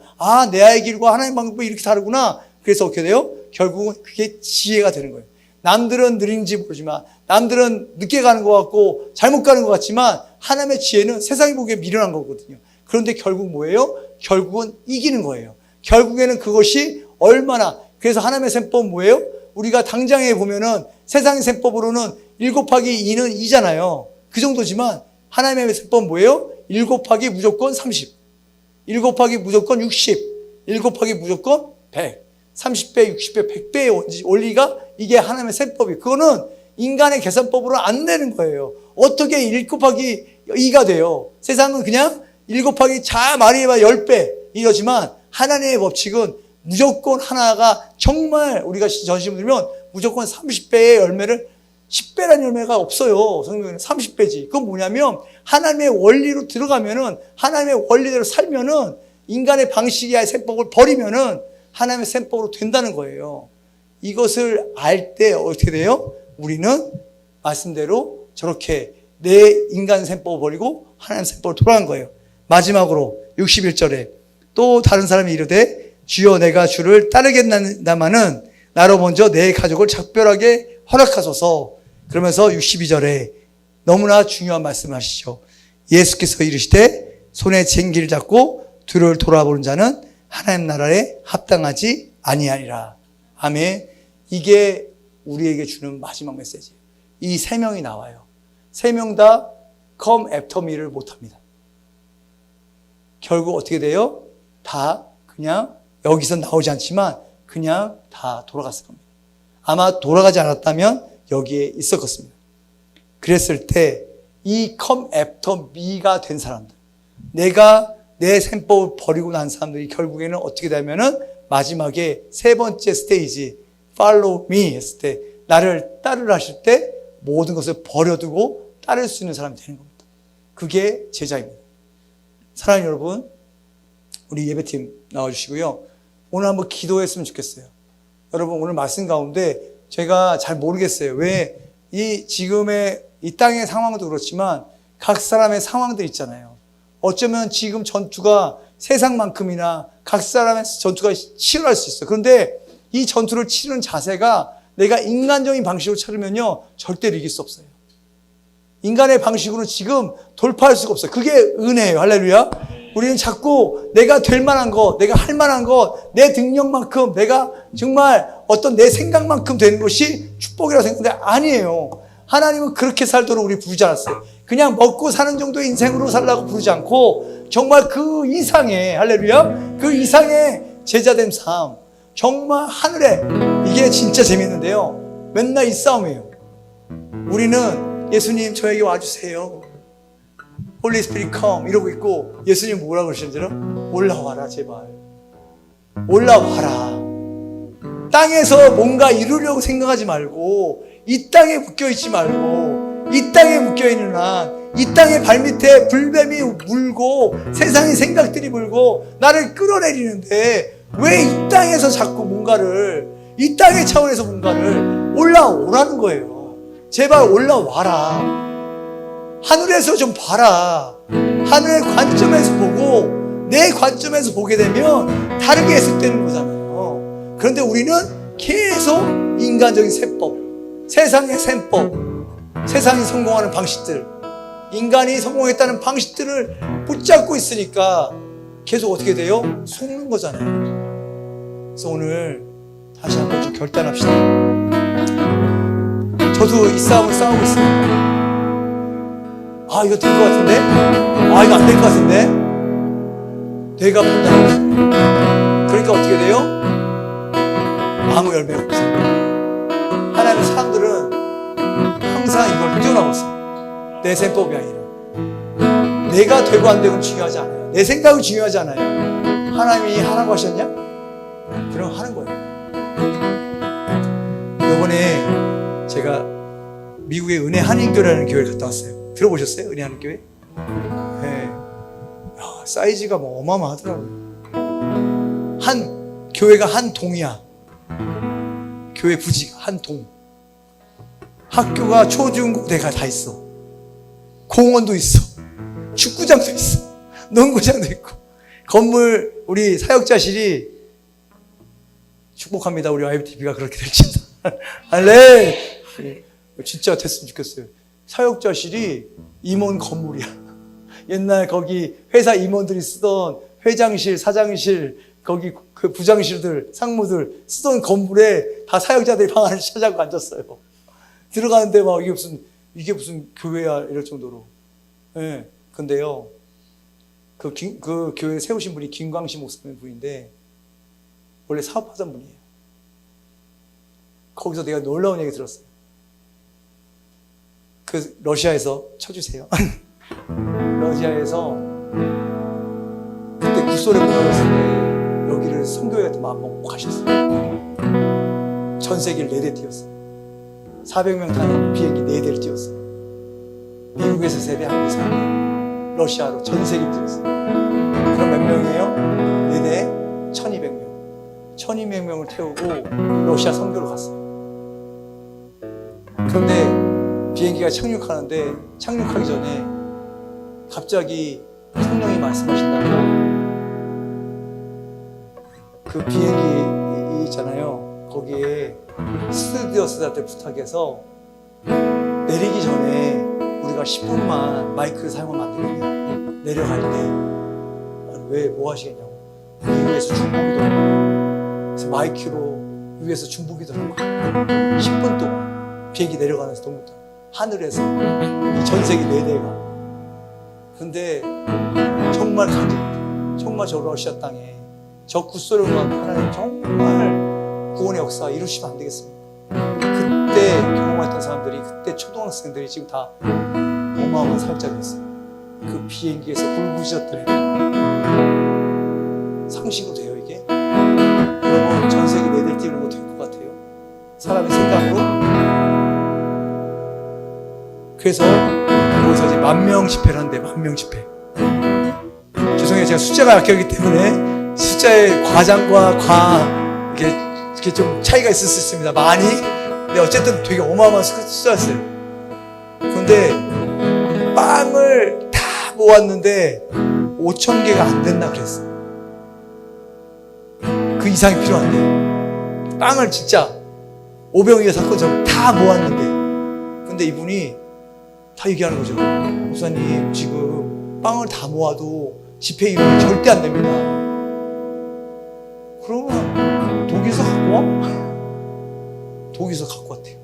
Speaker 1: 내 알기와 하나님 방법이 이렇게 다르구나. 그래서 어떻게 돼요? 결국은 그게 지혜가 되는 거예요. 남들은 느린지 모르지만, 남들은 늦게 가는 것 같고 잘못 가는 것 같지만, 하나님의 지혜는 세상이 보기에 미련한 거거든요. 그런데 결국 뭐예요? 결국은 이기는 거예요. 결국에는 그것이 얼마나, 그래서 하나님의 셈법은 뭐예요? 우리가 당장에 보면은 세상의 셈법으로는 1 곱하기 2는 2잖아요. 그 정도지만 하나님의 셈법은 뭐예요? 1 곱하기 무조건 30, 1 곱하기 무조건 60, 1 곱하기 무조건 100, 30배, 60배, 100배의 원리가 이게 하나님의 셈법이에요. 그거는 인간의 계산법으로 안 되는 거예요. 어떻게 1 곱하기 2가 돼요? 세상은 그냥 1 곱하기 많이 해봐 10배 이러지만, 하나님의 법칙은 무조건 하나가, 정말 우리가 전심을 들면 무조건 30배의 열매를, 10배라는 열매가 없어요. 성경에는 30배지. 그건 뭐냐면 하나님의 원리로 들어가면은, 하나님의 원리대로 살면은, 인간의 방식의 셈법을 버리면은 하나님의 셈법으로 된다는 거예요. 이것을 알 때 어떻게 돼요? 우리는 말씀대로 저렇게 내 인간 셈법을 버리고 하나님 셈법을 돌아간 거예요. 마지막으로 61절에 또 다른 사람이 이르되 주여 내가 주를 따르겠나마는 나로 먼저 내 가족을 작별하게 허락하소서. 그러면서 62절에 너무나 중요한 말씀을 하시죠. 예수께서 이르시되 손에 쟁기를 잡고 뒤를 돌아보는 자는 하나님 나라에 합당하지 아니하리라. 아멘. 이게 우리에게 주는 마지막 메시지예요. 이 세 명이 나와요. 세 명 다 come after me를 못합니다. 결국 어떻게 돼요? 다 그냥 여기서 나오지 않지만 그냥 다 돌아갔을 겁니다. 아마 돌아가지 않았다면 여기에 있었겠습니다. 그랬을 때 이 come after me가 된 사람들, 내가 내 셈법을 버리고 난 사람들이 결국에는 어떻게 되면은 마지막에 세 번째 스테이지 follow me 했을 때 나를 따르라 하실 때 모든 것을 버려두고 따를 수 있는 사람이 되는 겁니다. 그게 제자입니다. 사랑하는 여러분, 우리 예배팀 나와주시고요. 오늘 한번 기도했으면 좋겠어요. 여러분 오늘 말씀 가운데 제가 잘 모르겠어요. 왜 이 지금의 이 땅의 상황도 그렇지만 각 사람의 상황들 있잖아요. 어쩌면 지금 전투가 세상만큼이나 각 사람의 전투가 치열할 수 있어요. 그런데 이 전투를 치르는 자세가 내가 인간적인 방식으로 치르면요 절대로 이길 수 없어요. 인간의 방식으로는 지금 돌파할 수가 없어요. 그게 은혜예요. 할렐루야. 우리는 자꾸 내가 될 만한 것, 내가 할 만한 것, 내 능력만큼, 내가 정말 어떤 내 생각만큼 되는 것이 축복이라고 생각하는데 아니에요. 하나님은 그렇게 살도록 우리 부르지 않았어요. 그냥 먹고 사는 정도의 인생으로 살라고 부르지 않고 정말 그 이상의, 할렐루야, 그 이상의 제자된 삶, 정말 하늘에, 이게 진짜 재밌는데요. 맨날 이 싸움이에요. 우리는 예수님 저에게 와주세요. 홀리 스피릿 컴 이러고 있고 예수님 뭐라고 그러시는지 알아? 올라와라 제발. 올라와라. 땅에서 뭔가 이루려고 생각하지 말고 이 땅에 묶여있지 말고 이 땅에 묶여있는 한 이 땅의 발밑에 불뱀이 물고 세상의 생각들이 물고 나를 끌어내리는데 왜 이 땅에서 자꾸 뭔가를 이 땅의 차원에서 뭔가를 올라오라는 거예요. 제발 올라와라. 하늘에서 좀 봐라. 하늘의 관점에서 보고 내 관점에서 보게 되면 다르게 해석되는 거잖아요. 그런데 우리는 계속 인간적인 셈법, 세상의 셈법, 세상이 성공하는 방식들, 인간이 성공했다는 방식들을 붙잡고 있으니까 계속 어떻게 돼요? 속는 거잖아요. 그래서 오늘 다시 한번 좀 결단합시다. 저도 이 싸움을 싸우고 있습니다. 아, 이거 될 것 같은데? 아, 이거 안 될 것 같은데? 내가 판단하고 있어요. 그러니까 어떻게 돼요? 아무 열매가 없어요. 하나님의 사람들은 항상 이걸 뛰어나고 있어요. 내 셈법이 아니라. 내가 되고 안 되고는 중요하지 않아요. 내 생각이 중요하지 않아요. 하나님이 하라고 하셨냐? 그럼 하는 거예요. 이번에 제가 미국의 은혜 한인교회라는 교회를 갔다 왔어요. 들어보셨어요? 은혜 한인교회? 네. 야, 사이즈가 뭐 어마어마하더라고요. 교회가 한 동이야. 교회 부지가 한 동. 학교가 초중고대가 다 있어. 공원도 있어. 축구장도 있어. 농구장도 있고. 건물 우리 사역자실이 축복합니다. 우리 YTV가 그렇게 될지도. 할래. 진짜 됐으면 좋겠어요. 사역자실이 임원 건물이야. 옛날 거기 회사 임원들이 쓰던 회장실, 사장실, 거기 그 부장실들, 상무들 쓰던 건물에 다 사역자들이 방 안을 찾아가고 앉았어요. 들어가는데 막 이게 무슨 교회야 이럴 정도로. 예. 네. 근데요, 그 교회 세우신 분이 김광식 목사님 분인데 원래 사업하던 분이에요. 거기서 내가 놀라운 얘기 들었어요. 그 러시아에서 쳐주세요. 러시아에서 그때 구소련 문화였을 때 여기를 선교회 마음 먹고 가셨어요. 전 세계를 4대 띄웠어요. 400명 타는 비행기 4대를 띄웠어요. 미국에서 3대, 한국에서 1대, 러시아로 전 세계를 띄웠어요. 그럼 몇 명이에요? 4대 1200명. 1200명을 태우고 러시아 선교를 갔어요. 그런데 비행기가 착륙하는데 착륙하기 전에 갑자기 성령이 말씀하신다고 그 비행기 있잖아요. 거기에 스튜디오스한테 부탁해서 내리기 전에 우리가 10분만 마이크를 사용하면 안 되겠냐. 내려갈 때 왜 뭐 하시겠냐고. 미국에서 중보기도 하고 그래서 마이크로 위에서 중보기도 하고 10분 동안 비행기 내려가면서 동부터 하늘에서 이 전 세계 4대가. 근데 정말 간절했다. 정말 저 러시아 땅에 저 구소련과 하나님 정말 구원의 역사 이루시면 안 되겠습니까? 그때 경험했던 사람들이, 그때 초등학생들이 지금 다 어마어마한 사역자가 됐어요. 그 비행기에서 굴부짖었던 애들. 상식으로 돼요 이게? 여러분 전 세계 4대 뛰는 거 될 것 같아요? 사람의 생각으로? 그래서 거기서 이제 10,000명 집회를 한대. 10,000명 집회. 죄송해요, 제가 숫자가 약하기 때문에 숫자의 과장과 이렇게 좀 차이가 있을 수 있습니다. 많이. 근데 어쨌든 되게 어마어마한 숫자였어요. 그런데 빵을 다 모았는데 5,000개가 안 된다 그랬어. 그 이상이 필요한데 빵을 진짜 500개 사건처럼 다 모았는데, 근데 이분이 다 얘기하는 거죠. 목사님 지금 빵을 다 모아도 집회 이루면 절대 안 됩니다. 그러면 독일에서 갖고 와? 독일에서 갖고 왔대요.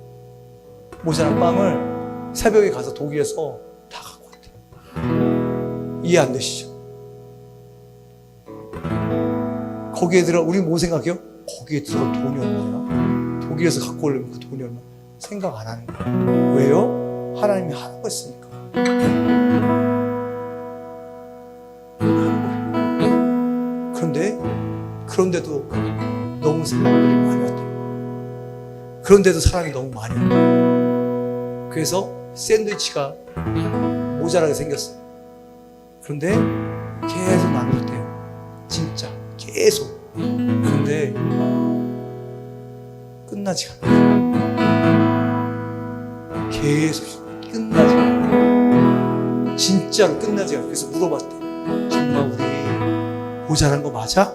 Speaker 1: 모자란 빵을 새벽에 가서 독일에서 다 갖고 왔대요. 이해 안 되시죠? 거기에 우리 뭐 생각해요? 거기에 들어갈 돈이 얼마야? 독일에서 갖고 오려면 그 돈이 얼마? 생각 안 하는 거예요. 왜요? 하나님이 하라고 했으니까. 그런데도 너무 사람들이 많이 왔대요. 그런데도 사람이 너무 많이 왔대요. 그래서 샌드위치가 모자라게 생겼어요. 그런데 계속 나누었대요. 진짜 계속. 그런데 끝나지 않아요. 계속 끝나지 않아요. 진짜로 끝나지 않아요. 그래서 물어봤대. 정말 우리 모자란 거 맞아?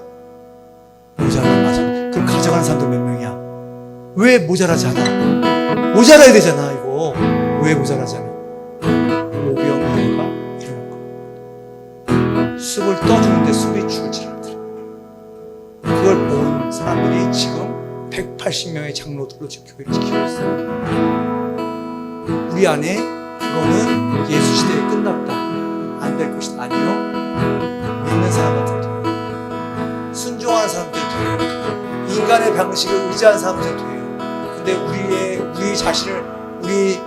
Speaker 1: 모자란 거 맞아. 그럼 가져가는 사람들 몇 명이야? 왜 모자라지 않아? 모자라야 되잖아 이거. 왜 모자라지 않아? 오병이어가 이러는 거. 숲을 떠주는데 숲이 죽을지 않더라. 그걸 본 사람들이 지금 180명의 장로들로 지금 교회를 지키고 있어요. 우리 안에 그거는 예수 시대에 끝났다, 안 될 것이다. 아니요. 믿는 사람한테 돼요. 순종하는 사람들 돼요. 인간의 방식을 의지하는 사람들 돼요. 근데 우리 자신을, 우리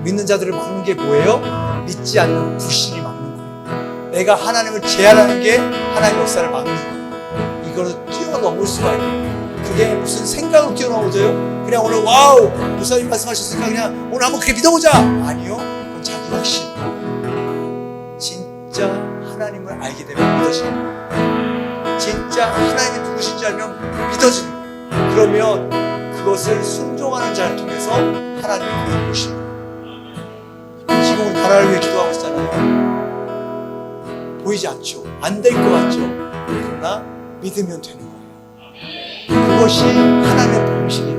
Speaker 1: 믿는 자들을 막는 게 뭐예요? 믿지 않는 불신이 막는 거예요. 내가 하나님을 제한하는 게 하나님의 역사를 막는 거예요. 이거를 뛰어넘을 수가 있어요. 그게 무슨 생각으로 뛰어넘어져요? 그냥 오늘 와우 목사님 말씀하셨으니까 그냥 오늘 한번 그렇게 믿어보자. 아니요, 그건 자기 확신. 진짜 하나님을 알게 되면 믿어지는 거예요. 진짜 하나님이 누구신지 알면 믿어지는 거예요. 그러면 그것을 순종하는 자를 통해서 하나님이 보여 보시는 거예요. 지금 우리 나라를 위해 기도하고 있잖아요. 보이지 않죠? 안 될 것 같죠? 그러나 믿으면 되는 거예요. 그것이 하나님의 방식이에요.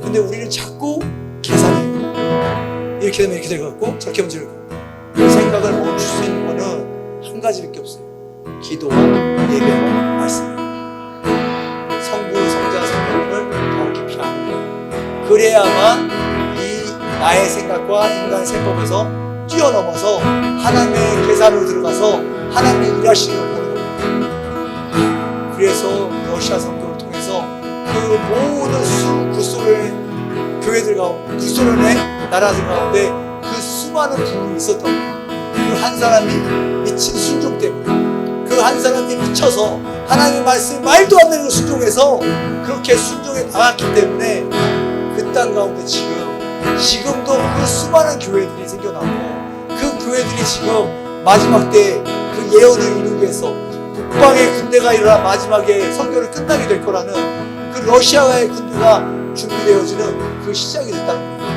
Speaker 1: 근데 우리는 자꾸 계산해요. 이렇게 되면 이렇게 될 것 같고 저렇게 하면 저렇게 될 것 같고. 그 생각을 멈출 수 있는 거는 한 가지밖에 없어요. 기도와 예배와 말씀이에요. 성부, 성자, 성령을 더 깊이 아는 거예요. 그래야만 이 나의 생각과 인간의 생각에서 뛰어넘어서 하나님의 계산으로 들어가서 하나님의 일하시는 걸 보는 거예요. 그래서 러시아 선교를 통해서 그 모든 구소련의 교회들 가운데, 구소련의 나라들 가운데 그 수많은 부흥이 있었던 거예요. 그 한 사람이 미친 순종 때문에, 그 한 사람이 미쳐서 하나님의 말씀이 말도 안 되는 걸 순종해서 그렇게 순종해 나갔기 때문에 그 땅 가운데 지금도 그 수많은 교회들이 생겨나고, 그 교회들이 지금 마지막 때 그 예언을 이루기 위해서 북방의 군대가 일어나 마지막에 선교를 끝나게 될 거라는 그 러시아와의 군대가 준비되어지는 그 시작이 됐다는 거예요.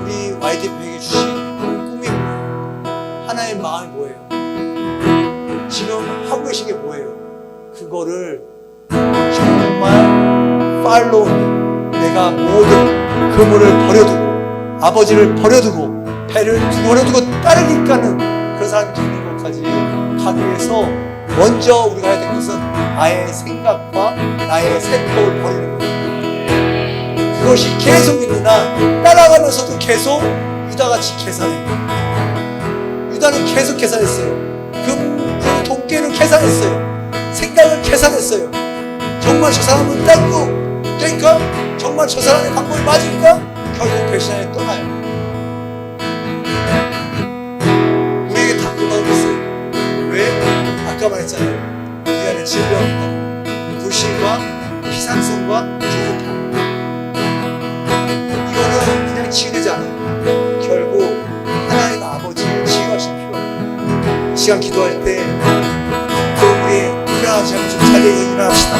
Speaker 1: 우리 YDP에게 주신 꿈이 뭐예요? 하나의 마음이 뭐예요? 지금 하고 계신 게 뭐예요? 그거를 정말 팔로우, 내가 모든 그물을 버려두고 아버지를 버려두고 배를 버려두고 따르니까는 그런 사람이 되는 것까지 가기 위해서 먼저 우리가 해야 될 것은 나의 생각과 나의 생각을 버리는 거예요. 그것이 계속 있느나 따라가면서도 계속 유다같이 계산해요. 유다는 계속 계산했어요. 그 돈깨는 계산했어요. 생각을 계산했어요. 정말 저 사람은 딴거 될까? 정말 저 사람의 방법이 맞을까? 결국 배신하에 떠나요. 우리에게 다 그 마음이 있어요. 왜? 아까 말했잖아요. 우리 안에 질병과 불신과 피상성과 조급함. 이거는 그냥 치유되지 않아요. 결국 하나님 아버지를 치유하실 필요가 있어요. 이 시간 기도할 때 우리 일어나지 않고 좀 자리에 일어납시다.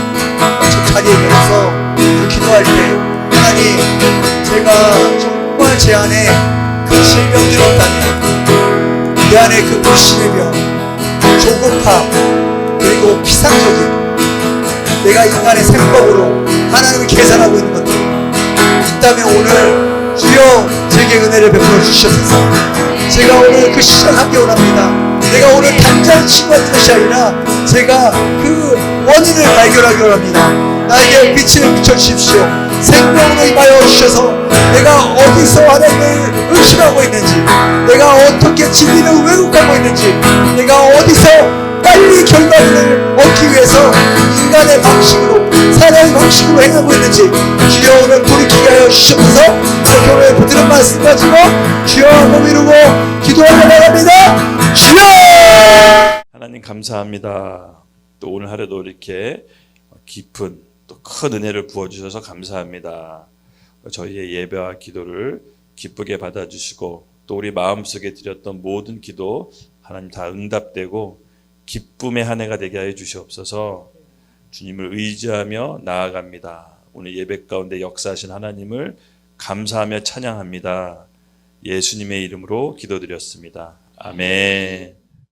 Speaker 1: 좀 자리에 일어나서 기도할 때 하나님, 제가 정말 제 안에 그 질병들이 있다면, 내 안에 그 불신의 병, 조급함, 그리고 피상적인 내가 인간의 생법으로 하나님을 계산하고 있는 것들 있다면 오늘 주여 제게 은혜를 베풀어 주시옵소서. 제가 오늘 그 시간 함께 원합니다. 내가 오늘 당장 치유하는 것이 아니라 제가 그 원인을 발견하기 원합니다. 나에게 빛을 비춰주십시오. 생명으로 임하여 주셔서 내가 어디서 하나님을 의심하고 있는지, 내가 어떻게 진리를 왜곡하고 있는지, 내가 어디서 빨리 결과를 얻기 위해서 인간의 방식으로, 사람의 방식으로 행하고 있는지 주여 오늘 돌이키게 하여 주시옵소서. 이렇게 오늘 붙드는 말씀 가지고 주여 몸 이루고 기도하며 나갑니다. 주여!
Speaker 2: 하나님 감사합니다. 또 오늘 하루도 이렇게 깊은 또 큰 은혜를 부어주셔서 감사합니다. 저희의 예배와 기도를 기쁘게 받아주시고 또 우리 마음속에 드렸던 모든 기도 하나님 다 응답되고 기쁨의 한 해가 되게 하여 주시옵소서. 주님을 의지하며 나아갑니다. 오늘 예배 가운데 역사하신 하나님을 감사하며 찬양합니다. 예수님의 이름으로 기도드렸습니다. 아멘.